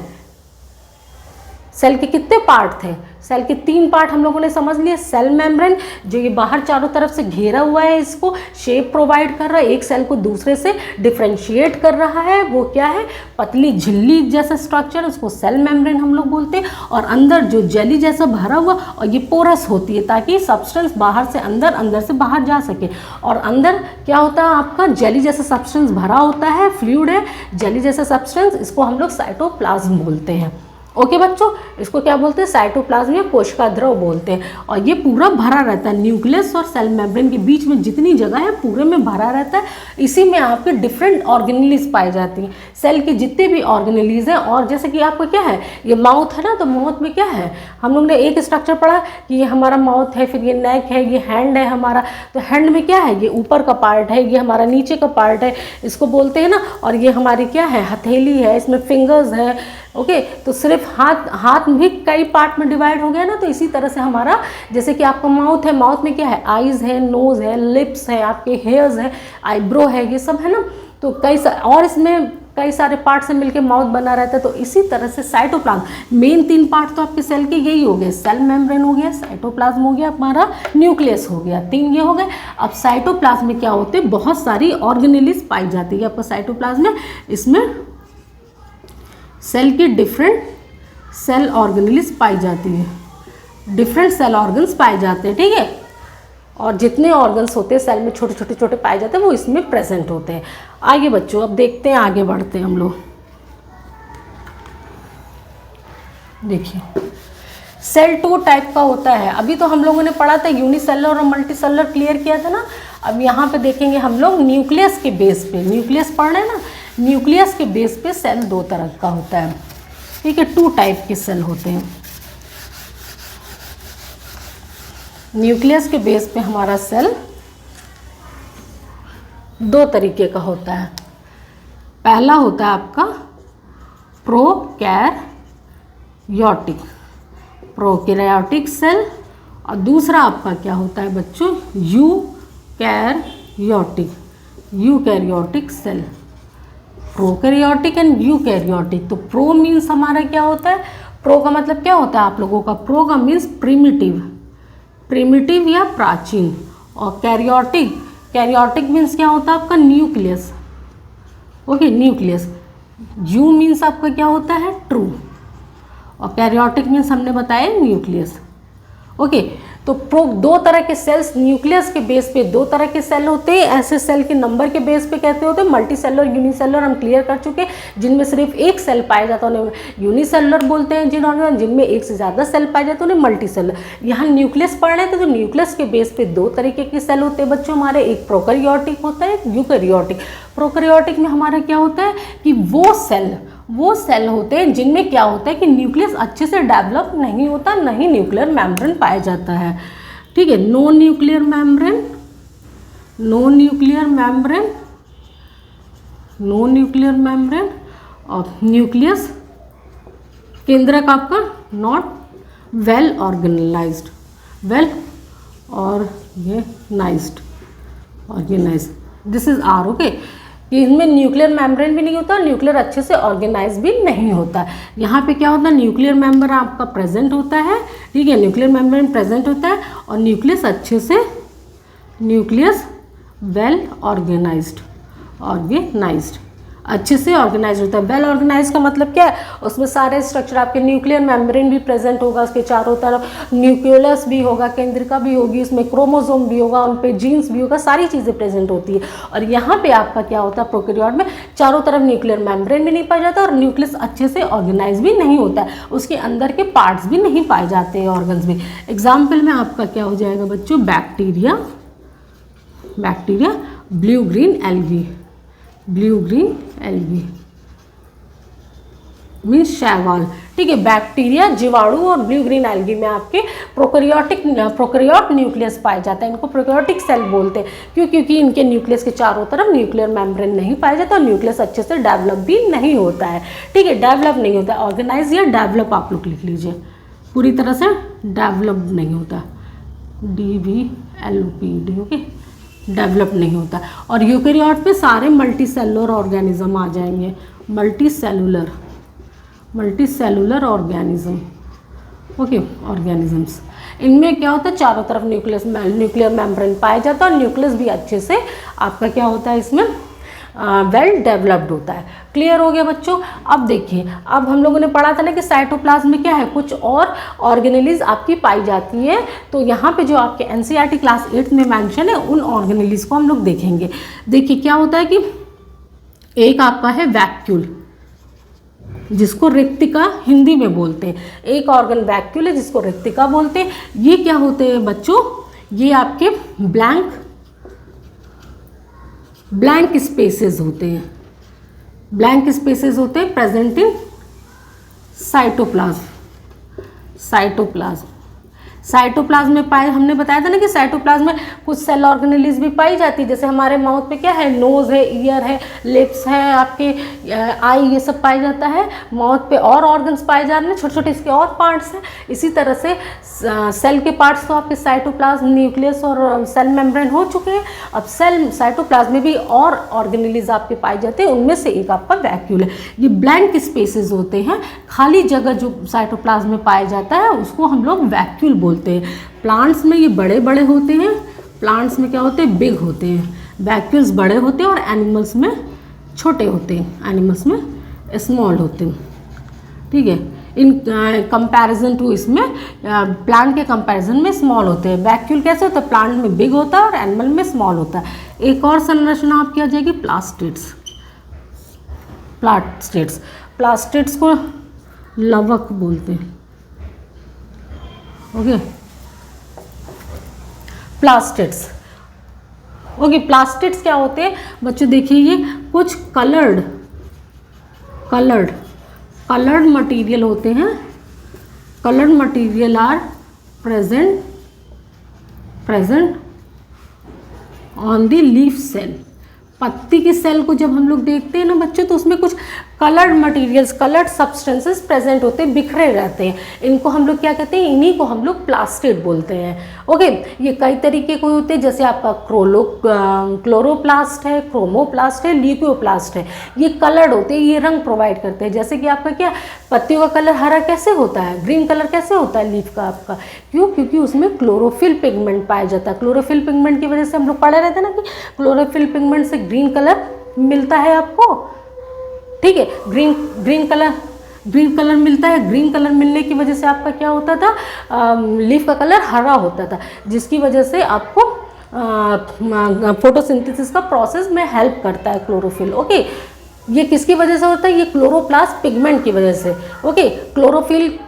A: सेल के कितने पार्ट थे। सेल के 3 पार्ट हम लोगों ने समझ लिए। सेल मेम्ब्रेन जो ये बाहर चारों तरफ से घेरा हुआ है, इसको शेप प्रोवाइड कर रहा है, एक सेल को दूसरे से डिफ्रेंशिएट कर रहा है, वो क्या है, पतली झिल्ली जैसा स्ट्रक्चर, उसको सेल मेम्ब्रेन हम लोग बोलते हैं। और अंदर जो जेली जैसा भरा हुआ, और ये पोरस होती है ताकि सब्सटेंस बाहर से अंदर, अंदर से बाहर जा सके। और अंदर क्या होता है, आपका जेली जैसा सब्सटेंस भरा होता है, फ्लूइड है जेली जैसा सब्सटेंस, इसको हम लोग साइटोप्लाज्म बोलते हैं। ओके बच्चों, इसको क्या बोलते हैं, साइटोप्लाज्म या कोशिका द्रव बोलते हैं। और ये पूरा भरा रहता है, न्यूक्लियस और सेल मेम्ब्रेन के बीच में जितनी जगह है पूरे में भरा रहता है। इसी में आपके डिफरेंट ऑर्गेनेलीज पाई जाती हैं, सेल की जितने भी ऑर्गेनेलीज हैं। और जैसे कि आपको क्या है, ये माउथ है ना, तो माउथ में क्या है, हम लोग ने एक स्ट्रक्चर पढ़ा कि ये हमारा माउथ है, फिर ये नेक है, ये हैंड है हमारा। तो हैंड में क्या है, ये ऊपर का पार्ट है, ये हमारा नीचे का पार्ट है, इसको बोलते हैं ना। और ये हमारी क्या है, हथेली है, इसमें फिंगर्स है। ओके, तो सिर्फ हाथ भी कई पार्ट में डिवाइड हो गया ना। तो इसी तरह से हमारा, जैसे कि आपका माउथ है, माउथ में क्या है, आईज है, नोज है, लिप्स है, आपके हेयर्स है, आईब्रो है, ये सब है ना। तो और इसमें कई सारे पार्ट से मिलके माउथ बना रहता है। तो इसी तरह से साइटोप्लाज्म, मेन 3 पार्ट तो आपके सेल के यही हो गए, सेल मेम्ब्रेन हो गया, साइटोप्लाज्म हो गया, हमारा न्यूक्लियस हो गया, 3 ये हो गए। अब साइटोप्लाज्म में क्या होते हैं, बहुत सारी ऑर्गेनेलीज पाई जाती है आपका साइटोप्लाज्म में। इसमें सेल की डिफरेंट सेल ऑर्गेनेलीज पाई जाती है, डिफरेंट सेल ऑर्गन्स पाए जाते हैं। ठीक है, और जितने ऑर्गन्स होते हैं सेल में छोटे छोटे छोटे पाए जाते हैं, वो इसमें प्रेजेंट होते हैं। आगे बच्चों, अब देखते हैं, आगे बढ़ते हैं हम लोग। देखिए, सेल 2 टाइप का होता है। अभी तो हम लोगों ने पढ़ा था यूनिसेलुलर और मल्टीसेलुलर, क्लियर किया था ना। अब यहाँ पे देखेंगे हम लोग न्यूक्लियस के बेस पे, न्यूक्लियस पढ़ रहे हैं ना, न्यूक्लियस के बेस पे सेल 2 तरह का होता है। ठीक है, 2 टाइप के सेल होते हैं। न्यूक्लियस के बेस पे हमारा सेल 2 तरीके का होता है। पहला होता है आपका प्रोकैरियोटिक सेल, और दूसरा आपका क्या होता है बच्चों, eukaryotic cell. Prokaryotic and eukaryotic. तो प्रो मीन्स हमारा क्या होता है, प्रो का मतलब क्या होता है आप लोगों का? प्रो का मीन्स प्रिमिटिव, प्रिमिटिव या प्राचीन। और कैरियोटिक, कैरियोटिक मीन्स क्या होता है आपका? Nucleus. Okay, nucleus. You means आपका क्या होता है? ट्रू। और कैरियोटिक मीन्स हमने बताया न्यूक्लियस। ओके, तो दो तरह के सेल्स, न्यूक्लियस के बेस पे दो तरह के सेल होते हैं। ऐसे सेल के नंबर के बेस पे कहते होते हैं मल्टी सेलर, यूनिसेलर, हम क्लियर कर चुके हैं। जिनमें सिर्फ एक सेल पाया जाता है उन्हें यूनिसेलर बोलते हैं, जिनमें एक से ज़्यादा सेल पाए जाते हैं उन्हें मल्टी सेलर। यहाँ न्यूक्लियस पढ़ रहे थे तो न्यूक्लियस के बेस पे दो तरीके के सेल होते हैं बच्चों हमारे, एक प्रोकैरियोटिक होता है, एक यूकैरियोटिक। प्रोकैरियोटिक में हमारा क्या होता है कि वो सेल होते हैं जिनमें क्या होता है कि न्यूक्लियस अच्छे से डेवलप नहीं होता, नहीं न्यूक्लियर मेम्ब्रेन पाया जाता है। ठीक है, no nuclear membrane, no nuclear membrane, no nuclear membrane. और न्यूक्लियस केंद्रक आपका not well organised, well organised, organised, this is our. Okay, इसमें न्यूक्लियर मेम्ब्रेन भी नहीं होता, न्यूक्लियर अच्छे से ऑर्गेनाइज भी नहीं होता। यहाँ पे क्या होता है? न्यूक्लियर मेम्ब्रेन आपका प्रेजेंट होता है, ठीक है, न्यूक्लियर मेम्ब्रेन प्रेजेंट होता है और न्यूक्लियस अच्छे से, न्यूक्लियस वेल ऑर्गेनाइज्ड, ऑर्गेनाइज्ड, अच्छे से ऑर्गेनाइज होता है। वेल ऑर्गेनाइज का मतलब क्या है? उसमें सारे स्ट्रक्चर आपके, न्यूक्लियर मेम्ब्रेन भी प्रेजेंट होगा, उसके चारों तरफ न्यूक्लियस भी होगा, केंद्रिका भी होगी, उसमें क्रोमोसोम भी होगा, उन पे जीन्स भी होगा, सारी चीज़ें प्रेजेंट होती है। और यहाँ पे आपका क्या होता है? प्रोकैरियोट में चारों तरफ न्यूक्लियर मेम्ब्रेन भी नहीं पाया जाता और न्यूक्लियस अच्छे से ऑर्गेनाइज भी नहीं होता है, उसके अंदर के पार्ट्स भी नहीं पाए जाते हैं, ऑर्गन्स भी। एग्जाम्पल में आपका क्या हो जाएगा बच्चों? Bacteria, bacteria, blue green algae, blue green algae means शैवाल। ठीक है, बैक्टीरिया, जीवाणु और ब्लू ग्रीन एल्गी में आपके प्रोकैरियोट न्यूक्लियस पाए जाता है। इनको प्रोकैरियोटिक सेल बोलते हैं। क्यों? क्योंकि इनके न्यूक्लियस के चारों तरफ न्यूक्लियर मेम्ब्रेन नहीं पाया जाता और न्यूक्लियस अच्छे से डेवलप भी नहीं होता है। ठीक है, डेवलप नहीं होता है, ऑर्गेनाइज या डेवलप आप लोग लिख लीजिए, पूरी तरह से डेवलप नहीं होता, DVLOP, ओके, डेवलप नहीं होता। और यूकैरियोट पे सारे मल्टी सेलुलर ऑर्गेनिज्म आ जाएंगे, multi cellular organism, okay, organisms. इनमें क्या होता है? चारों तरफ न्यूक्लियर मेम्ब्रेन पाया जाता है और न्यूक्लियस भी अच्छे से आपका क्या होता है इसमें? वेल डेवलप्ड होता है। क्लियर हो गया बच्चों? अब देखिए, अब हम लोगों ने पढ़ा था ना कि साइटोप्लाज्म में क्या है? कुछ और ऑर्गेनेलीज आपकी पाई जाती है। तो यहाँ पे जो आपके NCERT क्लास 8 में मेंशन है उन ऑर्गेनेलीज को हम लोग देखेंगे। देखिए क्या होता है कि एक आपका है वैक्यूल, जिसको रिक्तिका हिंदी में बोलते हैं। एक ऑर्गन वैक्यूल है जिसको रिक्तिका बोलते हैं। ये क्या होते हैं बच्चों? ये आपके ब्लैंक स्पेसेस होते हैं, ब्लैंक स्पेसेस होते हैं प्रेजेंट इन साइटोप्लाज्म। साइटोप्लाज्म में पाए, हमने बताया था ना कि साइटोप्लाज्म में कुछ सेल ऑर्गेनेलीज भी पाई जाती है। जैसे हमारे माउथ पे क्या है? नोज़ है, ईयर है, लिप्स है, आपके आई, ये सब पाया जाता है। माउथ पे और ऑर्गन्स पाए जा रहे हैं, छोटे छोटे इसके और पार्ट्स हैं। इसी तरह से सेल के पार्ट्स तो आपके साइटोप्लाज्म, न्यूक्लियस और सेल मेम्ब्रेन हो चुके हैं। अब साइटोप्लाज्म में भी और ऑर्गेनेलीज आपके पाए जाते हैं, उनमें से एक आपका वैक्यूल है। ये ब्लैंक स्पेसेस होते हैं, खाली जगह जो साइटोप्लाज्म में पाया जाता है उसको हम लोग वैक्यूल बोलते हैं। प्लांट्स में ये बड़े बड़े होते हैं, प्लांट्स में क्या होते हैं? बिग होते हैं। वैक्यूल्स बड़े होते हैं और एनिमल्स में छोटे होते हैं, एनिमल्स में स्मॉल होते हैं। ठीक है, इन कंपैरिजन टू इसमें प्लांट के कंपैरिजन में स्मॉल होते हैं। वैक्यूल कैसे होता है? प्लांट में बिग होता है और एनिमल में स्मॉल होता है। एक और संरचना आपकी आ जाएगी प्लास्टिड्स। प्लास्टिड्स को लवक बोलते हैं। Okay, plastids. ओके, प्लास्टिड्स क्या होते हैं बच्चों? देखिए, ये कुछ कलर्ड मटेरियल होते हैं। Coloured material are present on the leaf cell. पत्ती की सेल को जब हम लोग देखते हैं ना बच्चों, तो उसमें कुछ coloured materials, coloured substances present होते हैं, बिखरे रहते हैं। इनको हम लोग क्या कहते हैं, इन्हीं को हम लोग प्लास्टिड बोलते हैं। ओके, ये कई तरीके के होते हैं, जैसे आपका क्लोरोप्लास्ट है, क्रोमोप्लास्ट है, ल्यूकोप्लास्ट है। ये कलर्ड होते हैं, ये रंग प्रोवाइड करते हैं। जैसे कि आपका क्या, पत्तियों का कलर हरा कैसे होता है, ग्रीन कलर कैसे होता है लीफ का आपका, क्यों, क्योंकि उसमें क्लोरोफिल पिगमेंट पाया जाता है। क्लोरोफिल पिगमेंट की वजह से हम लोग पढ़े रहते हैं ना कि क्लोरोफिल पिगमेंट से ग्रीन कलर मिलता है आपको, ठीक है। ग्रीन कलर मिलता है। ग्रीन कलर मिलने की वजह से आपका क्या होता था, लीफ का कलर हरा होता था, जिसकी वजह से आपको फोटोसिंथेसिस का प्रोसेस में हेल्प करता है क्लोरोफिल। ओके, ये किसकी वजह से होता है, ये क्लोरोप्लास्ट पिगमेंट की वजह से। ओके, क्लोरोफिल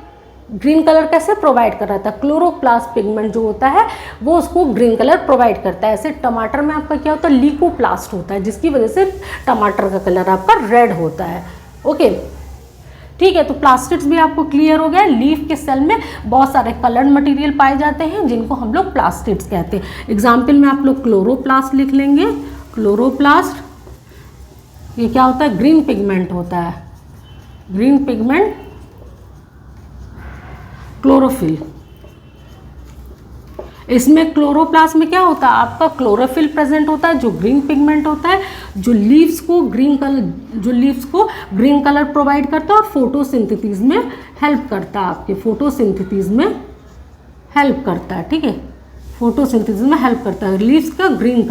A: ग्रीन कलर कैसे प्रोवाइड कर रहा था, क्लोरोप्लास्ट पिगमेंट जो होता है वो उसको ग्रीन कलर प्रोवाइड करता है। ऐसे टमाटर में आपका क्या होता है, ल्यूकोप्लास्ट होता है, जिसकी वजह से टमाटर का कलर आपका रेड होता है। ओके, ठीक है। तो प्लास्टिड्स भी आपको क्लियर हो गया। लीफ के सेल में बहुत सारे कलर्ड मटेरियल पाए जाते हैं, जिनको हम लोग प्लास्टिड्स कहते हैं। एग्जाम्पल में आप लोग क्लोरोप्लास्ट लिख लेंगे। क्लोरोप्लास्ट ये क्या होता है, ग्रीन पिगमेंट होता है, ग्रीन पिगमेंट, क्लोरोफिल। इसमें क्लोरोप्लास्ट में क्या होता है, आपका क्लोरोफिल प्रेजेंट होता है, जो ग्रीन पिगमेंट होता है, जो लीव्स को ग्रीन कलर प्रोवाइड करता है और फोटोसिंथेसिस में हेल्प करता है, आपके फोटोसिंथेसिस में हेल्प करता है, ठीक है। फोटोसिंथेसिस में हेल्प करता है लीव्स का ग्रीन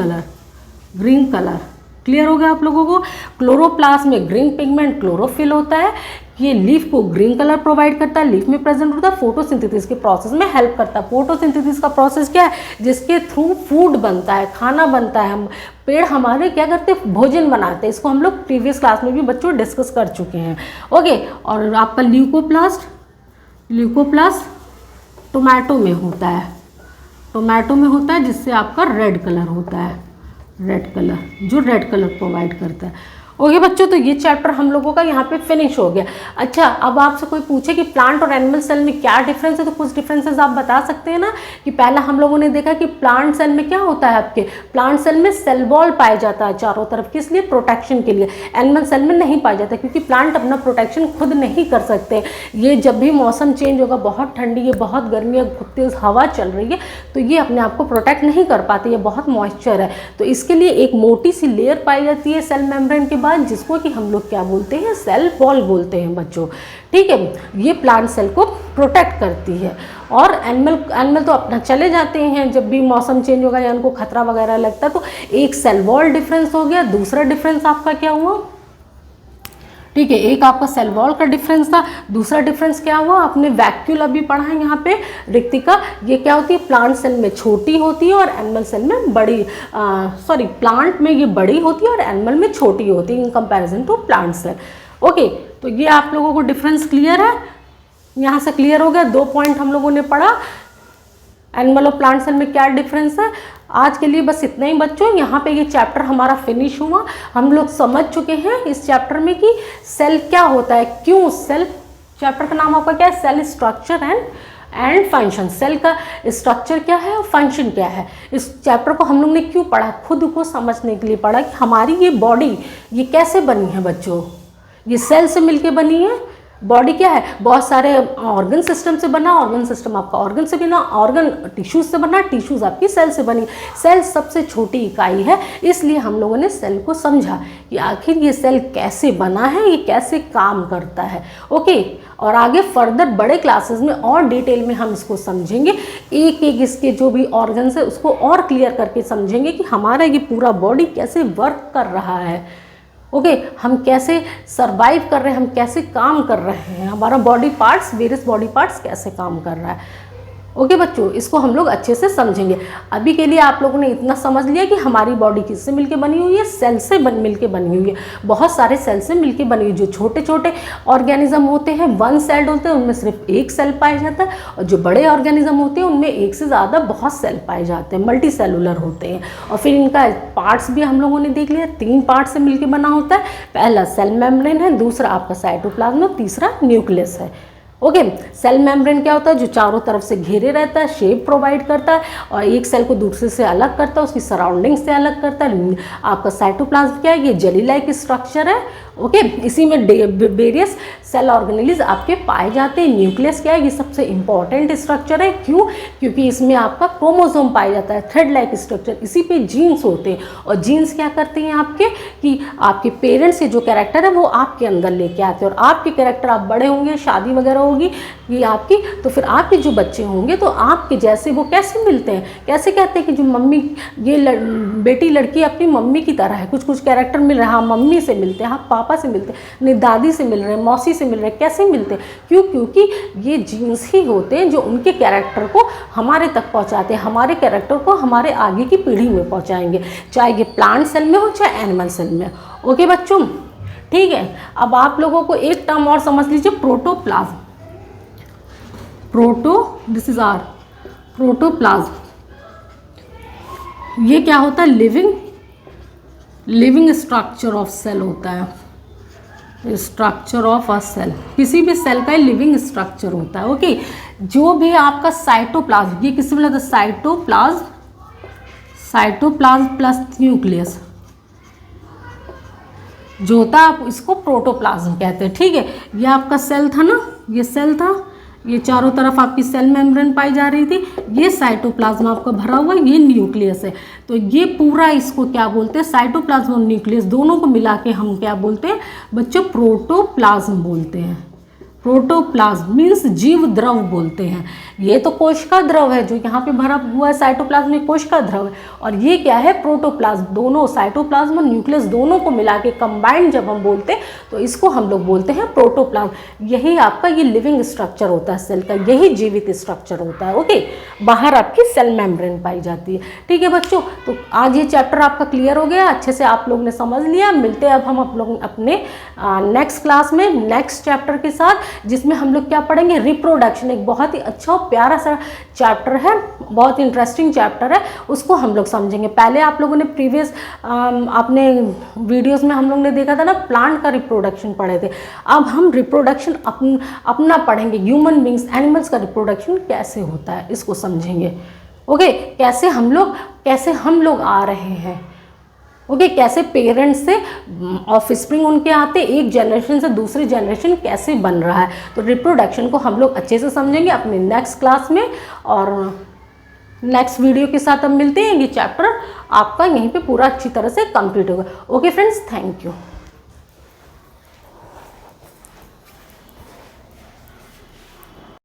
A: कलर। क्लियर हो गया आप लोगों को। क्लोरोप्लास्ट में ग्रीन पिगमेंट क्लोरोफिल होता है, ये लीफ को ग्रीन कलर प्रोवाइड करता है, लीफ में प्रेजेंट होता है, फोटोसिंथेसिस के प्रोसेस में हेल्प करता है। फोटोसिंथेसिस का प्रोसेस क्या है, जिसके थ्रू फूड बनता है, खाना बनता है। हम पेड़ हमारे क्या करते हैं, भोजन बनाते हैं। इसको हम लोग प्रीवियस क्लास में भी बच्चों डिस्कस कर चुके हैं। ओके, और आपका ल्यूकोप्लास्ट टोमेटो में होता है, जिससे आपका रेड कलर होता है, जो रेड कलर प्रोवाइड करता है। ओके बच्चों, तो ये चैप्टर हम लोगों का यहाँ पे फिनिश हो गया। अच्छा, अब आपसे कोई पूछे कि प्लांट और एनिमल सेल में क्या डिफरेंस है, तो कुछ डिफरेंसेस आप बता सकते हैं ना। कि पहला हम लोगों ने देखा कि प्लांट सेल में क्या होता है, आपके प्लांट सेल में सेल वॉल पाया जाता है चारों तरफ, किस लिए, प्रोटेक्शन के लिए। एनिमल सेल में नहीं पाया जाता, क्योंकि प्लांट अपना प्रोटेक्शन खुद नहीं कर सकते। ये जब भी मौसम चेंज होगा, बहुत ठंडी है, बहुत गर्मी है, तेज हवा चल रही है, तो ये अपने आप को प्रोटेक्ट नहीं कर पाते, ये बहुत मॉइस्चर है। तो इसके लिए एक मोटी सी लेयर पाई जाती है सेल मेम्ब्रेन के बाद, जिसको कि हम लोग क्या बोलते हैं, सेल वॉल बोलते हैं बच्चों, ठीक है। ये प्लांट सेल को प्रोटेक्ट करती है। और एनिमल तो अपना चले जाते हैं जब भी मौसम चेंज होगा या उनको खतरा वगैरह लगता है। तो एक सेल वॉल डिफरेंस हो गया। दूसरा डिफरेंस आपका क्या हुआ, ठीक है, एक आपका सेल वॉल का डिफरेंस था। दूसरा डिफरेंस क्या हुआ, आपने वैक्यूल अभी पढ़ा है यहाँ पे, रिक्तिका। ये क्या होती है, प्लांट सेल में छोटी होती है और एनिमल सेल में बड़ी, प्लांट में ये बड़ी होती है और एनिमल में छोटी होती है in comparison to plant cell. Okay, तो ये आप लोगों को डिफरेंस क्लियर है, यहाँ से क्लियर हो गया। 2 पॉइंट हम लोगों ने पढ़ा, एनिमल और प्लांट सेल में क्या डिफरेंस है। आज के लिए बस इतना ही बच्चों, यहाँ पे ये चैप्टर हमारा फिनिश हुआ। हम लोग समझ चुके हैं इस चैप्टर में कि सेल क्या होता है, क्यों सेल, चैप्टर का नाम आपका क्या है, cell structure and function. Cell का स्ट्रक्चर क्या है और फंक्शन क्या है। इस चैप्टर को हम लोग ने क्यों पढ़ा, खुद को समझने के लिए पढ़ा कि हमारी ये बॉडी ये कैसे बनी है बच्चों, ये सेल से मिलके बनी है। बॉडी क्या है, बहुत सारे ऑर्गन सिस्टम से बना, ऑर्गन सिस्टम आपका ऑर्गन से बना, ऑर्गन टिश्यूज से बना, टिश्यूज आपकी सेल से बनी। सेल सबसे छोटी इकाई है, इसलिए हम लोगों ने सेल को समझा कि आखिर ये सेल कैसे बना है, ये कैसे काम करता है। ओके, और आगे फर्दर बड़े क्लासेस में और डिटेल में हम इसको समझेंगे, एक एक इसके जो भी ऑर्गन्स है उसको और क्लियर करके समझेंगे कि हमारा ये पूरा बॉडी कैसे वर्क कर रहा है। ओके, हम कैसे सरवाइव कर रहे हैं, हम कैसे काम कर रहे हैं, हमारा body parts, various body parts कैसे काम कर रहा है। ओके बच्चों, इसको हम लोग अच्छे से समझेंगे। अभी के लिए आप लोगों ने इतना समझ लिया कि हमारी बॉडी किससे मिलके बनी हुई है, सेल से मिलके बनी हुई है। बहुत सारे सेल से मिलके बनी हुई, जो छोटे छोटे ऑर्गेनिज्म होते हैं 1 सेल्ड होते हैं, उनमें सिर्फ 1 सेल पाया जाता है, और जो बड़े ऑर्गेनिज्म होते हैं उनमें 1 से ज़्यादा बहुत सेल पाए जाते हैं, मल्टी सेलुलर होते हैं। और फिर इनका पार्ट्स भी हम लोगों ने देख लिया, 3 पार्ट से मिलके बना होता है। पहला सेल मेम्ब्रेन है, दूसरा आपका साइटोप्लाज्म, तीसरा न्यूक्लियस है। ओके। सेल मेम्ब्रेन क्या होता है, जो चारों तरफ से घेरे रहता है, शेप प्रोवाइड करता है और एक सेल को दूसरे से अलग करता है, उसकी सराउंडिंग से अलग करता है। आपका साइटोप्लाज्म क्या है, ये जेली लाइक स्ट्रक्चर है। ओके, इसी में वेरियस सेल ऑर्गेनेल्स आपके पाए जाते हैं। न्यूक्लियस क्या है, ये सबसे इंपॉर्टेंट स्ट्रक्चर है। क्यों? क्योंकि इसमें आपका क्रोमोसोम पाया जाता है, थ्रेड लाइक स्ट्रक्चर। इसी पे जीन्स होते हैं और जीन्स क्या करते हैं आपके, कि आपके पेरेंट्स से जो कैरेक्टर है वो आपके अंदर लेके आते हैं और आपके कैरेक्टर, आप बड़े होंगे, शादी वगैरह होगी ये आपकी, तो फिर आपके जो बच्चे होंगे तो आपके जैसे वो कैसे मिलते हैं, कैसे कहते हैं कि जो मम्मी, ये बेटी लड़की अपनी मम्मी की तरह है, कुछ कुछ कैरेक्टर मिल रहा है, हाँ मम्मी से मिलते हैं, हाँ पापा से मिलते हैं, नहीं दादी से मिल रहे हैं, मौसी से मिल रहे हैं, कैसे मिलते हैं? क्यों? क्योंकि ये जीन्स ही होते हैं जो उनके कैरेक्टर को हमारे तक पहुंचाते हैं, हमारे कैरेक्टर को हमारे आगे की पीढ़ी में पहुंचाएंगे, चाहे ये प्लांट सेल में हो चाहे एनिमल सेल में। ओके बच्चों, ठीक है। अब आप लोगों को एक टर्म और समझ लीजिए, protoplasm. This is our protoplasm. ये क्या होता है, लिविंग स्ट्रक्चर ऑफ सेल होता है। स्ट्रक्चर ऑफ अ सेल, किसी भी सेल का लिविंग स्ट्रक्चर होता है। ओके, जो भी आपका साइटोप्लाज्म, ये किसी में साइटोप्लाज्म प्लस न्यूक्लियस जो होता है, आप इसको प्रोटोप्लाज्म कहते हैं। ठीक है, ये आपका सेल था ना, ये सेल था, ये चारों तरफ आपकी सेल मेम्ब्रेन पाई जा रही थी, ये साइटोप्लाज्म आपका भरा हुआ, ये न्यूक्लियस है। तो ये पूरा इसको क्या बोलते हैं, साइटोप्लाज्म और न्यूक्लियस दोनों को मिला के हम क्या बोलते हैं बच्चों, प्रोटोप्लाज्म बोलते हैं। प्रोटोप्लाज्म मीन्स जीव द्रव बोलते हैं। ये तो कोशिका द्रव है जो यहाँ पे भरा हुआ है, साइटोप्लाज्म में कोशिका द्रव है, और ये क्या है, प्रोटोप्लाज्म। दोनों साइटोप्लाज्म और न्यूक्लियस दोनों को मिला के कंबाइंड जब हम बोलते हैं तो इसको हम लोग बोलते हैं प्रोटोप्लाज्म। यही आपका ये लिविंग स्ट्रक्चर होता है सेल का, यही जीवित स्ट्रक्चर होता है। ओके, बाहर आपकी सेल मेम्ब्रेन पाई जाती है। ठीक है बच्चों, तो आज ये चैप्टर आपका क्लियर हो गया, अच्छे से आप लोग ने समझ लिया। मिलते हैं अब हम आप लोग अपने नेक्स्ट क्लास में नेक्स्ट चैप्टर के साथ, जिसमें हम लोग क्या पढ़ेंगे, रिप्रोडक्शन। एक बहुत ही अच्छा और प्यारा सा चैप्टर है, बहुत इंटरेस्टिंग चैप्टर है, उसको हम लोग समझेंगे। पहले आप लोगों ने प्रीवियस अपने वीडियोस में हम लोग ने देखा था ना, प्लांट का रिप्रोडक्शन पढ़े थे। अब हम रिप्रोडक्शन अपना पढ़ेंगे, ह्यूमन बींग्स, एनिमल्स का रिप्रोडक्शन कैसे होता है इसको समझेंगे। ओके, कैसे हम लोग आ रहे हैं। ओके, कैसे पेरेंट्स से ऑफस्प्रिंग उनके आते, एक जनरेशन से दूसरी जनरेशन कैसे बन रहा है। तो रिप्रोडक्शन को हम लोग अच्छे से समझेंगे अपने नेक्स्ट क्लास में, और नेक्स्ट वीडियो के साथ अब मिलते हैं। ये चैप्टर आपका यहीं पे पूरा अच्छी तरह से कंप्लीट होगा। Okay friends, thank you.